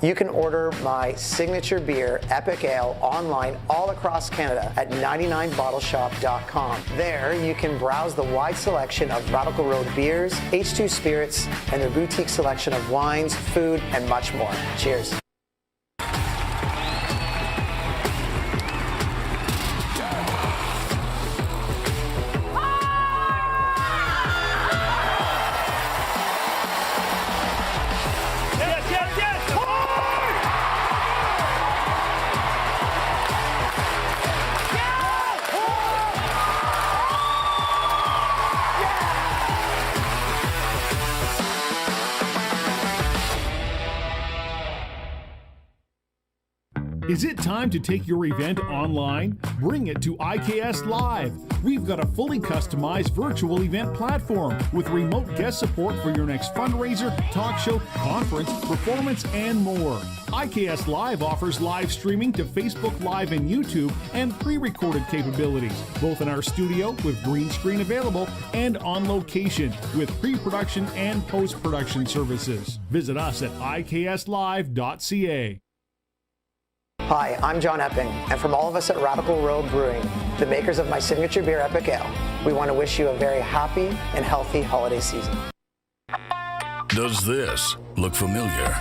You can order my signature beer, Eppic Ale, online all across Canada at 99bottleshop.com. There, you can browse the wide selection of Radical Road beers, H2 spirits, and their boutique selection of wines, food, and much more. Cheers. Is it time to take your event online? Bring it to IKS Live. We've got a fully customized virtual event platform with remote guest support for your next fundraiser, talk show, conference, performance, and more. IKS Live offers live streaming to Facebook Live and YouTube and pre-recorded capabilities, both in our studio with green screen available and on location with pre-production and post-production services. Visit us at ikslive.ca. Hi, I'm John Epping, and from all of us at Radical Road Brewing, the makers of my signature beer, Epic Ale, we want to wish you a very happy and healthy holiday season. Does this look familiar?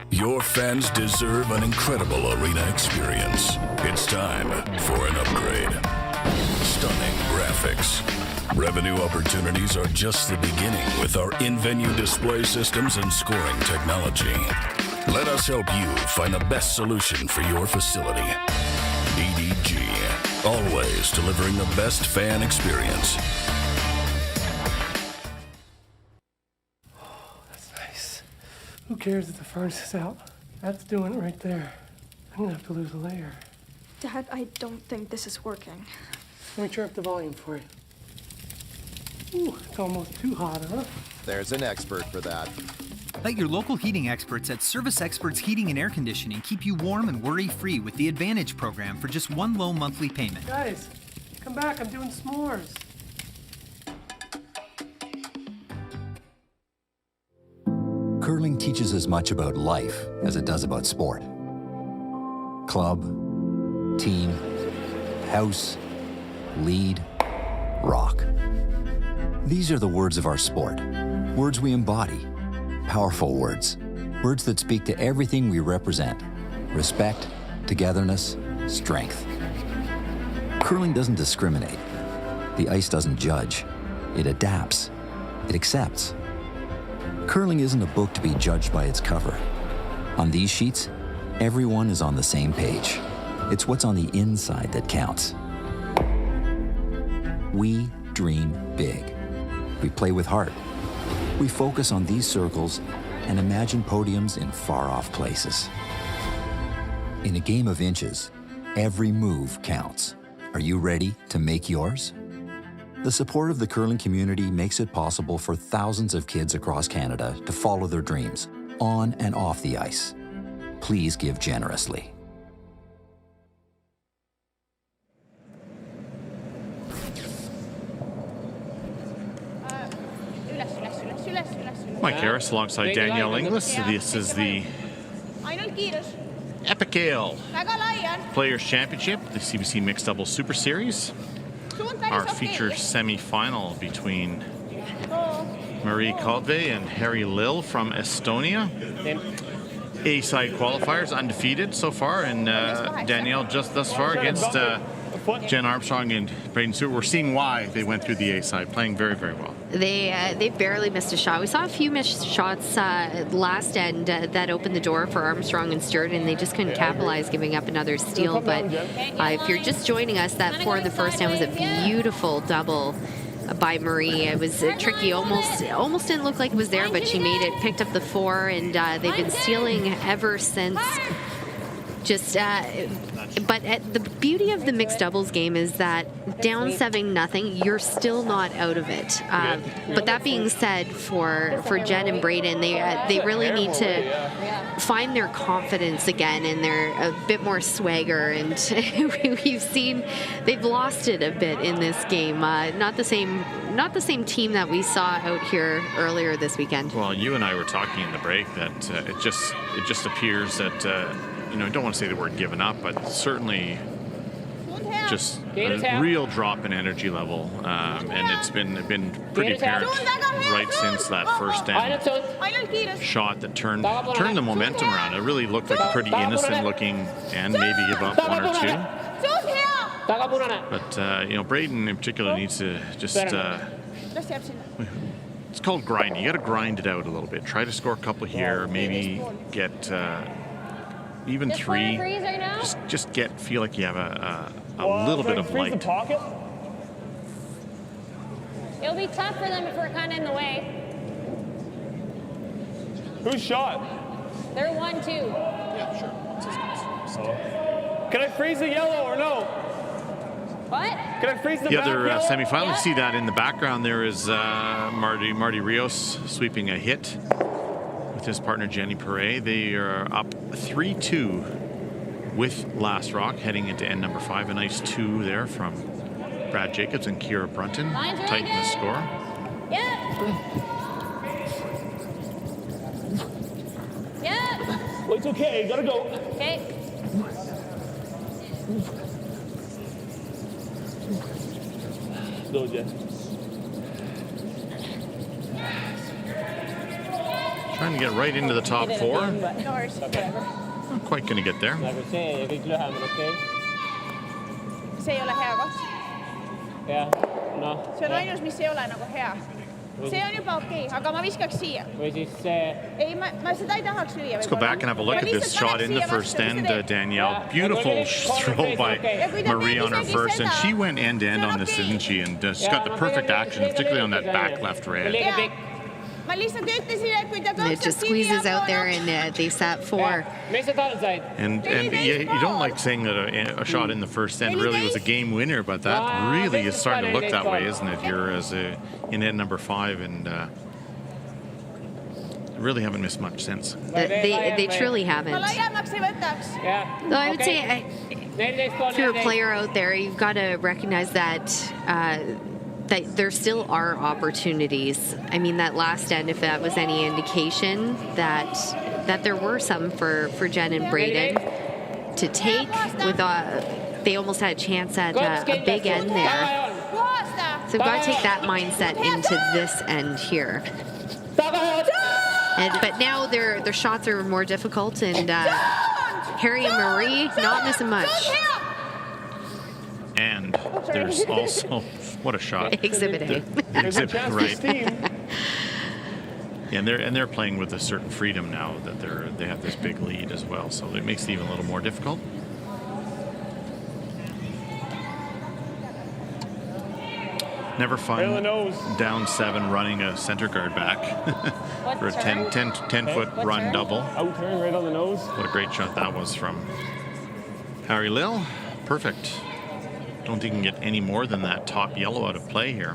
Your fans deserve an incredible arena experience. It's time for an upgrade. Stunning graphics. Revenue opportunities are just the beginning with our in-venue display systems and scoring technology. Let us help you find the best solution for your facility. EDG, always delivering the best fan experience. Who cares if the furnace is out? That's doing it right there. I'm gonna have to lose a layer. Dad, I don't think this is working. Let me turn up the volume for you. Ooh, it's almost too hot, huh? There's an expert for that. Let your local heating experts at Service Experts Heating and Air Conditioning keep you warm and worry-free with the Advantage program for just one low monthly payment. Guys, come back, I'm doing s'mores. Curling teaches as much about life as it does about sport. Club, team, house, lead, rock. These are the words of our sport. Words we embody. Powerful words. Words that speak to everything we represent. Respect, togetherness, strength. Curling doesn't discriminate. The ice doesn't judge. It adapts. It accepts. Curling isn't a book to be judged by its cover. On these sheets, everyone is on the same page. It's what's on the inside that counts. We dream big. We play with heart. We focus on these circles and imagine podiums in far-off places. In a game of inches, every move counts. Are you ready to make yours? The support of the curling community makes it possible for thousands of kids across Canada to follow their dreams, on and off the ice. Please give generously. Mike Harris alongside Danielle Inglis. This is the Eppic Ale Players Championship, the CBC Mixed Doubles Super Series. Our feature semi-final between Marie Kaldve and Harry Lill from Estonia. A-side qualifiers, undefeated so far, and Danielle just thus far against Jen Armstrong and Braden Stewart. We're seeing why they went through the A-side, playing very, very well. They barely missed a shot. We saw a few missed shots last end that opened the door for Armstrong and Stewart, and they just couldn't capitalize, giving up another steal. But if you're just joining us, that four in the first end was a beautiful double by Marie. It was tricky, almost didn't look like it was there, but she made it, picked up the four, and they've been stealing ever since. But the beauty of the mixed doubles game is that down 7-0, you're still not out of it. But that being said, for Jen and Braden, they really need to find their confidence again, and they're a bit more swagger. And we've seen they've lost it a bit in this game. Not the same team that we saw out here earlier this weekend. Well, you and I were talking in the break that it just appears that. I don't want to say the word given up, but certainly just a real drop in energy level, and it's been pretty apparent right since that first end shot that turned the momentum around. It really looked like a pretty innocent looking and maybe give up one or two. But Braden in particular needs to just. It's called grinding. You got to grind it out a little bit. Try to score a couple here, maybe get. Even three, just feel like you have a little bit of light. It'll be tough for them if we're kind of in the way. Who's shot? They're 1-2. Yeah, sure. Can I freeze the yellow or no? What? Can I freeze the other semifinal? You see that in the background there is Marty Rios sweeping a hit. His partner Jenny Perret. They are up 3-2 with Last Rock heading into end number 5. A nice 2 there from Brad Jacobs and Kira Brunton. Tighten the score. Well, it's okay. Gotta go. Okay. Go, Jen. Trying to get right into the top 4. Not quite going to get there. Se ei ole hea koht. No. Se on ainus, missä ei ole nagu hea. See on juba okei, aga ma viskaks siia. Või siis see... Ei, ma seda ei tahaks lüüa. Let's go back and have a look at this shot in the first end, Danielle. Beautiful throw by Marie on her first, and she went end-to-end on this, didn't she? And she's got the perfect action, particularly on that back left red. Ma lihtsalt ütlesin, et kui ta And it just squeezes out there, and they set 4. And you don't like saying that a shot in the first end really was a game winner, but that really is starting to look that way, isn't it? Here as in end number 5, and really haven't missed much since. They truly haven't. Ma laiemaks ei võtaks. Though I would say, if you're a player out there, you've got to recognize that that there still are opportunities. I mean, that last end, if that was any indication, that there were some for Jen and Braden to take. With they almost had a chance at a big end there. So we've got to take that mindset into this end here. But now their shots are more difficult, and Harry and Marie not missing much. And there's also, what a shot. Exhibit A. Exhibit, right. And they're playing with a certain freedom now that they have this big lead as well, so it makes it even a little more difficult. Never fun down 7 running a center guard back for a 10-foot run double. Out-turn right on the nose. What a great shot that was from Harry Lill. Perfect. Don't think you can get any more than that top yellow out of play here.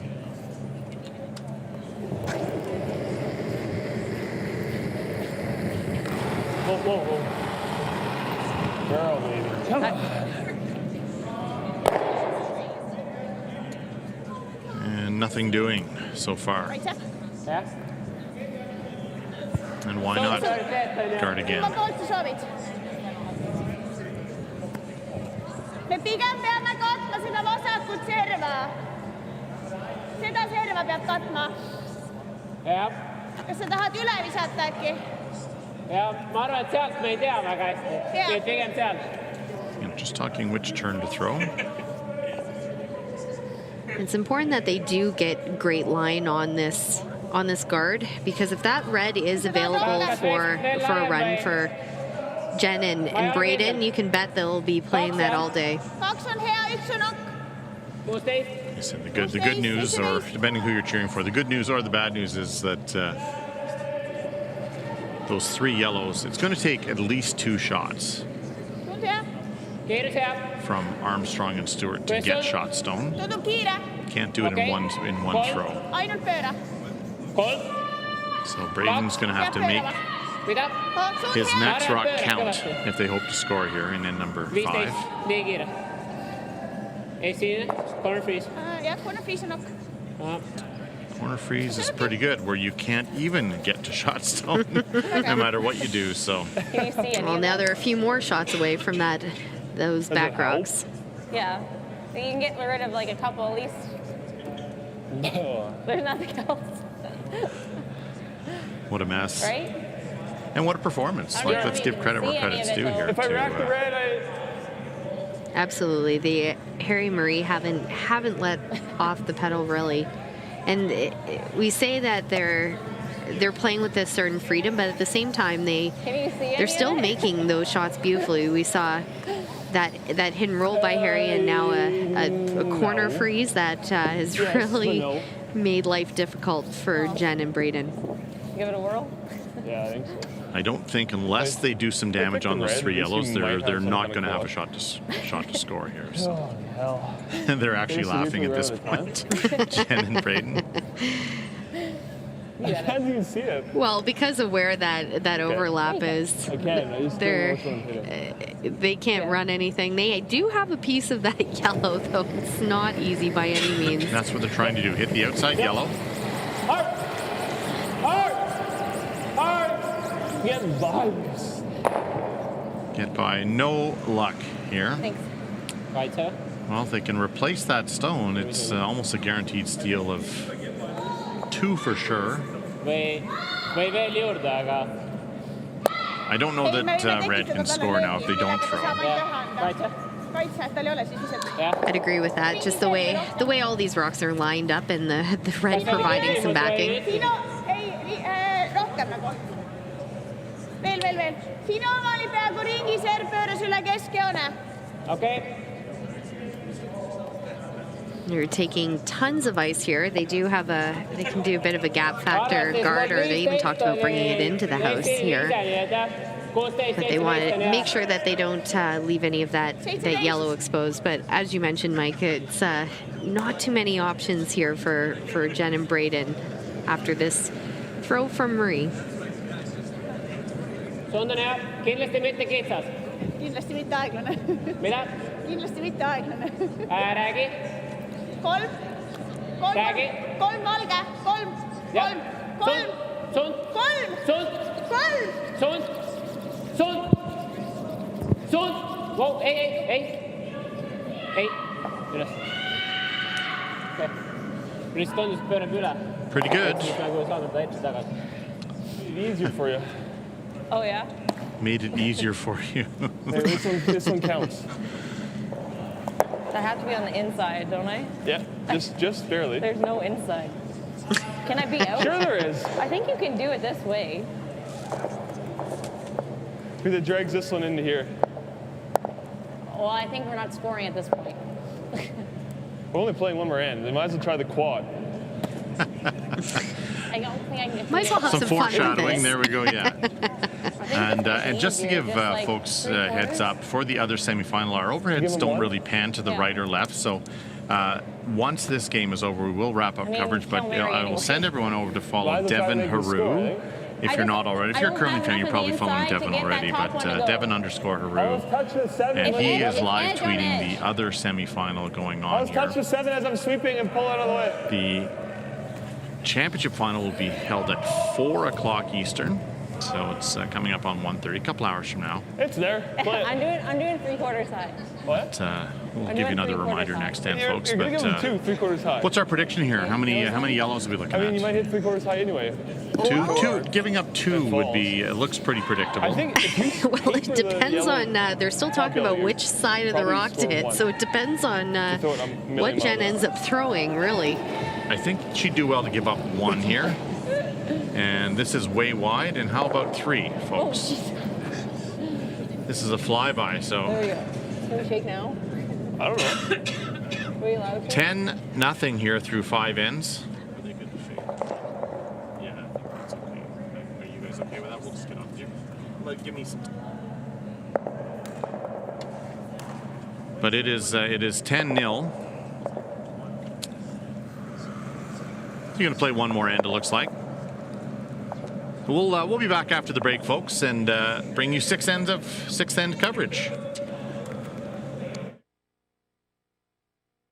Whoa, whoa, whoa. Girl, baby. Come on. And nothing doing so far. And why not guard again? Me pigem peame katma seda vasakut serva. Seda serva peab katma. Kas sa tahad üle visata äkki? Ma arvan, et sealt me ei tea väga hästi. Pigem seal. Just talking which turn to throw. It's important that they do get great line on this guard, because if that red is available for a run for Jen and Braden, you can bet they'll be playing that all day. Listen, the good news, or depending who you're cheering for, the good news or the bad news is that those 3 yellows, it's going to take at least 2 shots from Armstrong and Stewart to get shot stone. Can't do it in one throw. So Braden's going to have to make his next rock count if they hope to score here in end number 5. Corner freeze. Corner freeze on Corner freeze is pretty good, where you can't even get to shot stone no matter what you do. So. Well, now they're a few more shots away from those back rocks. Yeah. So you can get rid of like a couple at least. No. There's nothing else. What a mess. Right? And what a performance. Like, let's give credit where credit's due here. If I rack the red, Absolutely. The Harry Marie haven't let off the pedal really. And we say that they're playing with a certain freedom, but at the same time they're still making those shots beautifully. We saw that hit and roll by Harry, and now a corner freeze that has really made life difficult for Jen and Braden. Give it a whirl? Yeah, I think so. I don't think, unless they do some damage on those 3 yellows, they're not going to have a shot to score here. So. Oh, hell. And they're actually laughing at this point, Jen and Braden. I can't even see it. Well, because of where that overlap is, I can. I just they can't run anything. They do have a piece of that yellow, though. It's not easy by any means. That's what they're trying to do. Hit the outside yellow. Hard! Get by this. Get by. No luck here. Thanks. Right, sir. Well, if they can replace that stone, it's almost a guaranteed steal of 2 for sure. Või veel juurde, aga... I don't know that Red can score now if they don't throw. I'd agree with that. Just the way all these rocks are lined up, and the Red providing some backing. Veel. Sinu oma oli peaaegu ringi, serv pööras üle keskjoone. Okei. They're taking tons of ice here. They do have they can do a bit of a gap factor guard, or they even talked about bringing it into the house here. But they want to make sure that they don't leave any of that yellow exposed. But as you mentioned, Mike, it's not too many options here for Jen and Braden after this throw from Marie. Kindlasti mitte kitsas. Kindlasti mitte aeglane. Mida? Kindlasti mitte aeglane. Räägi. Kolm valge, kolm. Sund. Wow, ei. Üles. Okay. Nüüd tundus, et pöörab üle. Pretty good. Nagu saanud ta ette tagasi. Easier for you. Oh, yeah? Made it easier for you. Hey, this one counts. I have to be on the inside, don't I? Yeah, just barely. There's no inside. Can I be out? Sure there is. I think you can do it this way. Who that drags this one into here? Well, I think we're not scoring at this point. We're only playing one more end. They might as well try the quad. I don't think I can. Might as well have some fun with foreshadowing. this. There we go. Yeah. And just to give folks a heads up, for the other semifinal, our overheads don't really pan to the right or left. So once this game is over, we will wrap up coverage. But I will send everyone over to follow Devin Haru. If you're not already, if you're a curling fan, you're probably following Devin already. But Devin _Haru, and he is live tweeting the other semifinal going on I was touched with 7 as I'm sweeping and pull out of the way. The championship final will be held at 4 o'clock Eastern. So it's coming up on 1:30, a couple hours from now. It's there. I'm doing 3/4 high. What? We'll give you another reminder next end, folks. You're gonna give them 2 3/4 high. What's our prediction here? How many yellows are we looking at? I mean, you might hit 3/4 high anyway. Two. Giving up 2 would be. It looks pretty predictable. I think well, it depends on. They're still talking about which side of the rock to hit, so it depends on what Jen ends up throwing, really. I think she'd do well to give up 1 here. And this is way wide. And how about 3, folks? This is a flyby, so. There we go. Can we shake now? I don't know. Are we allowed to? 10-0 here through 5 ends. Yeah, I think that's okay. Are you guys okay with that? We'll just get off here. Give me some. But it is 10-0. You're going to play one more end, it looks like. We'll be back after the break, folks, and bring you 6 ends of 6th end coverage.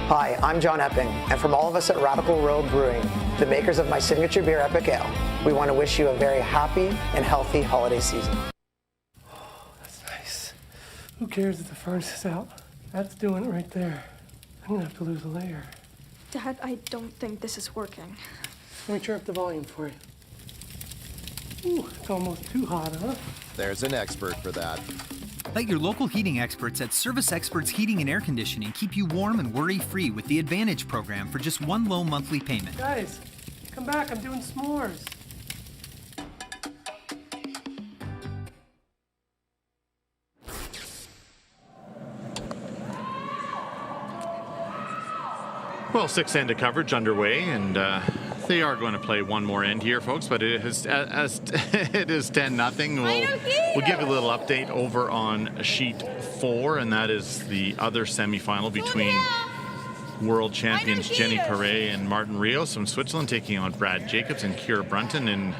Hi, I'm John Epping, and from all of us at Radical Road Brewing, the makers of my signature beer, Eppic Ale, we want to wish you a very happy and healthy holiday season. Oh, that's nice. Who cares if the furnace is out? That's doing it right there. I'm gonna have to lose a layer. Dad, I don't think this is working. Let me turn up the volume for you. Ooh, it's almost too hot, huh? There's an expert for that. Let your local heating experts at Service Experts Heating and Air Conditioning keep you warm and worry-free with the Advantage program for just one low monthly payment. Guys, come back, I'm doing s'mores. Well, 6th end of coverage underway, and they are going to play one more end here, folks. But it is it is 10-0. We'll give you a little update over on sheet 4, and that is the other semifinal between world champions Jenny Perret and Martin Rios from Switzerland, taking on Brad Jacobs and Kira Brunton. And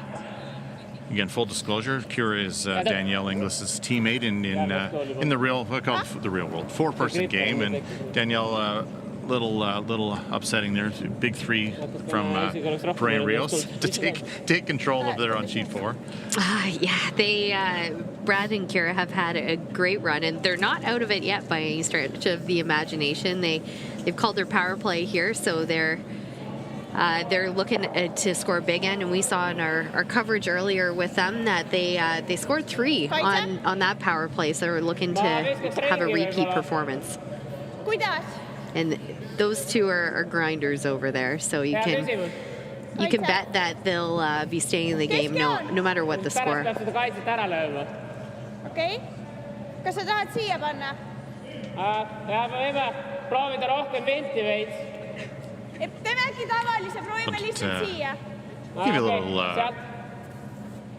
again, full disclosure, Kira is Danielle Inglis's teammate in the real world 4-person game, and Danielle. Little upsetting there. Big 3 from Perret and Rios to take control over there on sheet 4. Yeah, they Brad and Kira have had a great run, and they're not out of it yet by any stretch of the imagination. They've called their power play here, so they're looking to score big end, and we saw in our coverage earlier with them that they scored 3 on that power play, so they're looking to have a repeat performance. And those 2 are grinders over there, so you can bet that they'll be staying in the game no matter what the score. Okei. Kas sa tahad siia panna? Me võime proovida rohkem vinti veits. Teemegi tavalise, proovime lihtsalt siia. Give you a little,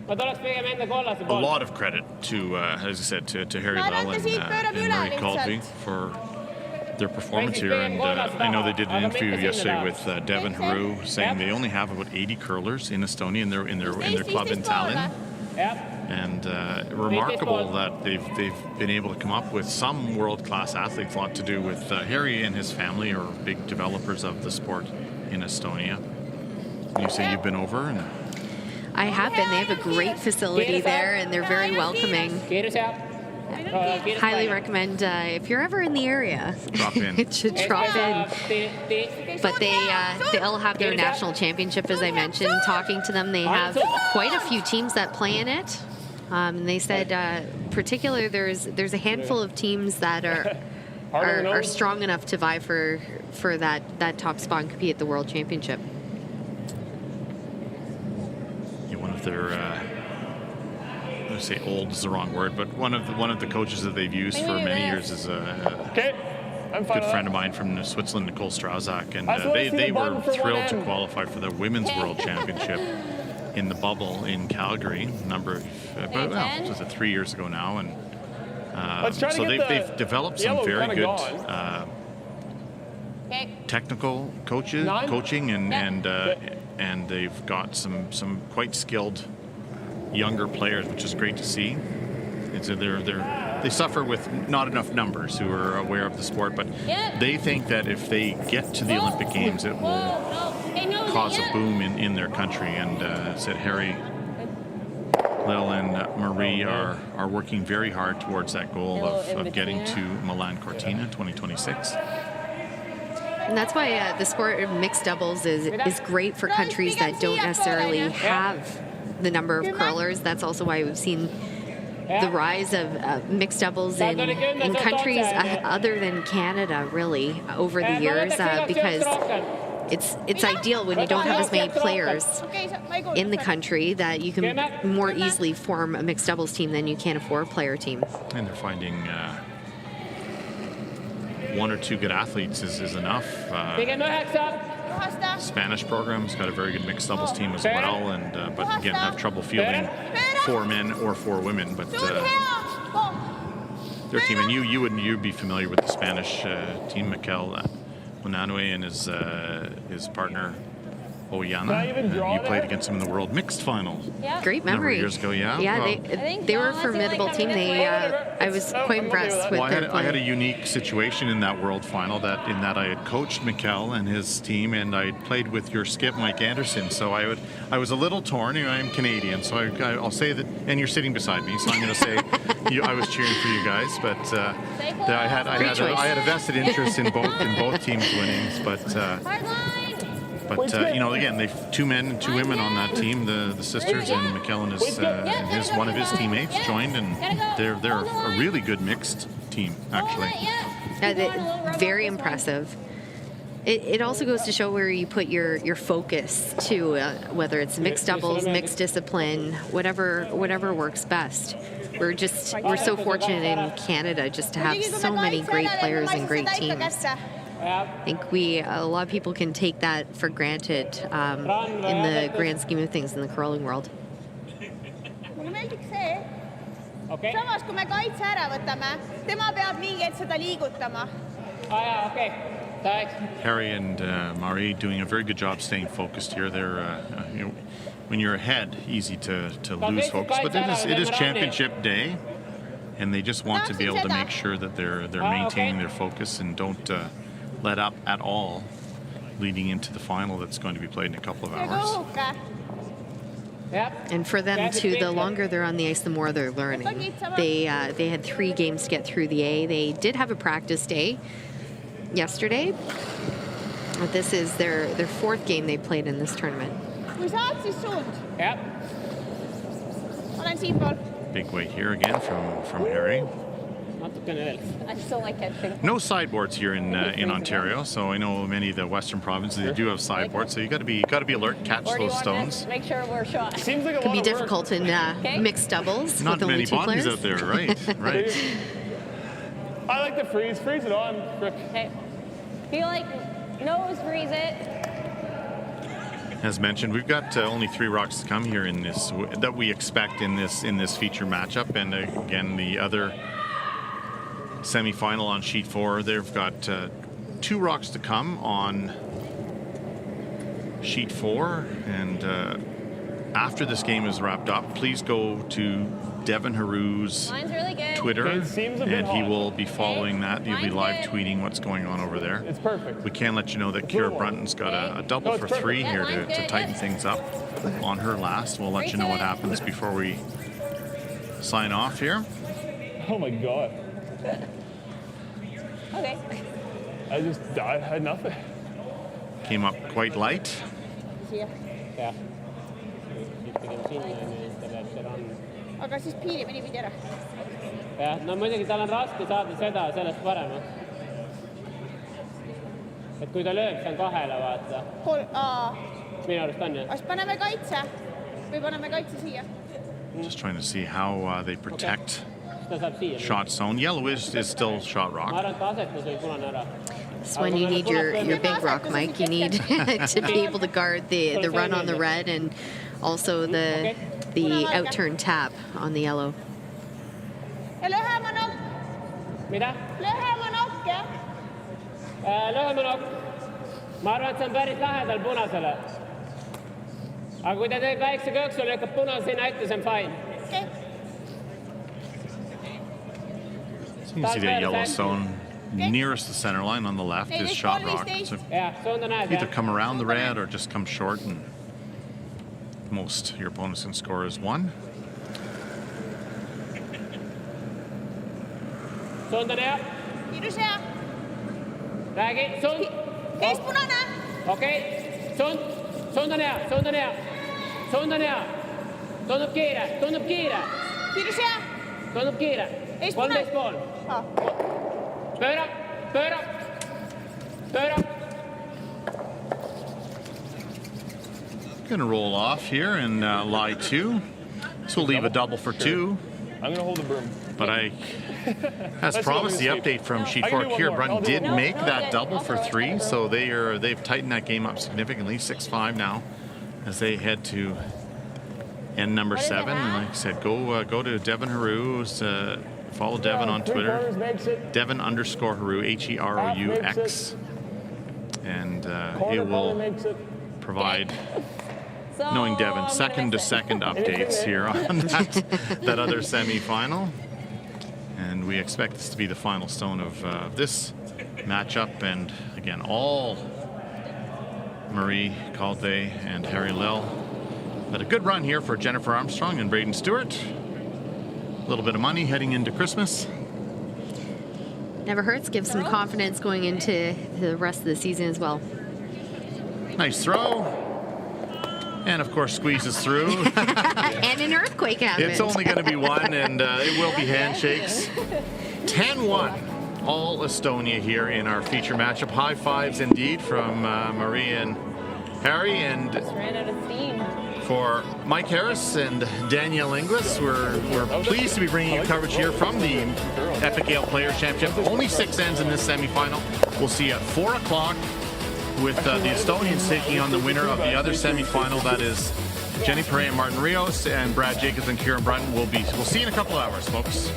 ma tuleks pigem enda kollase a poole. lot of credit to, as I said, to Harry Ma arvan, Bell et siit pöörab and üle Marie lihtsalt. Colby for their performance here. And I know they did an interview yesterday with Devin Haru saying they only have about 80 curlers in Estonia in their club in Tallinn. And remarkable that they've been able to come up with some world-class athletes. A lot to do with Harry and his family are big developers of the sport in Estonia. You say you've been over, and I have been. They have a great facility there, and they're very welcoming. Highly recommend if you're ever in the area. Drop in. To drop in. But they'll have their national championship, as I mentioned. Talking to them, they have quite a few teams that play in it. They said, particularly, there's a handful of teams that are strong enough to vie for that top spot and compete at the World Championship. one of their I would say old is the wrong word, but one of the coaches that they've used for many years is a good friend of mine from Switzerland, Nicole Strauzak, and they were thrilled to qualify for the Women's World Championship in the bubble in Calgary. Was it 3 years ago now? And so they've developed some very good technical coaching, and they've got some quite skilled younger players, which is great to see. They suffer with not enough numbers who are aware of the sport, but they think that if they get to the Olympic Games, it will cause a boom in their country. And said Harry, Lil, and Marie are working very hard towards that goal of getting to Milan Cortina 2026. And that's why the sport of mixed doubles is great for countries that don't necessarily have the number of curlers. That's also why we've seen the rise of mixed doubles in countries other than Canada, really, over the years, because it's ideal when you don't have as many players in the country that you can more easily form a mixed doubles team than you can a four-player team. And they're finding one or two good athletes is enough. Spanish program's got a very good mixed doubles team as well, and but again have trouble fielding 4 men or 4 women. But their team, and you'd be familiar with the Spanish team. Mikel Unanue and his partner Oyana. You played against them in the World Mixed Final. Great memory. A number of years ago, they were a formidable team. I was quite impressed with their play. I had a unique situation in that World Final that I had coached Mikel and his team, and I played with your skip Mike Anderson. So I was a little torn. I'm Canadian, so I'll say that. And you're sitting beside me, so I'm going to say I was cheering for you guys. But I had a vested interest in both teams' winnings. But again, they've 2 men and 2 women on that team. The sisters and Mikel and one of his teammates joined, and they're a really good mixed team, actually. Very impressive. It also goes to show where you put your focus to, whether it's mixed doubles, mixed discipline, whatever works best. We're so fortunate in Canada just to have so many great players and great teams. I think a lot of people can take that for granted in the grand scheme of things in the curling world. Mulle meeldiks see. Samas, kui me kaitse ära võtame, tema peab mingi hetk seda liigutama. Harry and Marie doing a very good job staying focused here. They're when you're ahead, easy to lose focus, but it is championship day, and they just want to be able to make sure that they're maintaining their focus and don't let up at all leading into the final that's going to be played in a couple of hours. And for them too, the longer they're on the ice, the more they're learning. They had 3 games to get through the A. They did have a practice day yesterday. This is their 4th game they played in this tournament. Kui saad, siis suund. Olen siinpool. Big weight here again from Harry. I still like catching. No sideboards here in Ontario, so I know many of the western provinces they do have sideboards. So you got to be alert, catch those stones. Make sure we're shot. Seems like it can be difficult in mixed doubles. Not with many only 2 bodies players. out there, right? I like to freeze it on. Okay. Feel like Nose freeze it. As mentioned, we've got only 3 rocks to come here in this that we expect in this feature matchup, and again the other semi-final on sheet 4. They've got 2 rocks to come on sheet 4, and after this game is wrapped up, please go to Devin Haru's Twitter, and he will be following that. He'll be live tweeting what's going on over there. It's perfect. We can let you know that Kira Brunton's got a double for 3 here to tighten things up on her last. We'll let you know what happens before we sign off here. Oh my God. Okay. I had nothing. Came up quite light. jah, pigem sinna ta peab seal andma. Aga siis piirimine pidi ära. jah, no muidugi tal on raske saada seda sellest paremaks. Et kui ta lööb, see on 2-le, vaata. Minu arust on, jah? Kas paneme kaitse või paneme kaitse siia? Just trying to see how they protect Okay. shot zone. Yellow is still shot rock. Ma arvan, et ta asetas või punane ära. It's when you need your big rock, Mike. You need to be able to guard the run on the red and also the out-turn tap on the yellow. Ja lühema nokk. Mida? Lühema nokk, jah? Lühema nokk. Ma arvan, et see on päris lähedal punasele. Aga kui ta teeb väikse kõksu, lükkab punase sinna ette, see on fine. Okay. You can see the yellow zone nearest the center line on the left is shot rock. So either come around the red or just come short, and most your opponents can score is 1. Suund on hea. Kiirus hea. Räägi, suund. Käis punane. Okei, suund. Suund on hea, suund on hea. Suund on hea. Tundub kiire, tundub kiire. Kiirus hea. Tundub kiire. 13 pool. Pööra, pööra, pööra. Going to roll off here and lie 2. This will leave a double for 2. I'm going to hold the broom. But as promised, the update from sheet 4, Kira Brunton did make that double for 3, so they've tightened that game up significantly, 6-5 now, as they head to end number 7. And like I said, go to Devin Haru's. Follow Devin on Twitter, Devin_Haru, HEROUX, and he will provide, knowing Devin, second-to-second updates here on that other semi-final. And we expect this to be the final stone of this matchup. And again, all Marie Calde and Harry Lill. But a good run here for Jennifer Armstrong and Braden Stewart. A little bit of money heading into Christmas. Never hurts. Gives some confidence going into the rest of the season as well. Nice throw. And of course squeezes through. And an earthquake happened. It's only going to be 1, and it will be handshakes. 10-1 all Estonia here in our feature matchup. High fives indeed from Marie and Harry. And Just ran out of steam. For Mike Harris and Danielle Inglis, we're pleased to be bringing you coverage here from the Eppic Ale Players Championship. Only 6 ends in this semifinal. We'll see you at 4 o'clock with the Estonians taking on the winner of the other semifinal. That is Jenny Perret and Martin Rios, and Brad Jacobs and Kieran Brunton. We'll see you in a couple of hours, folks.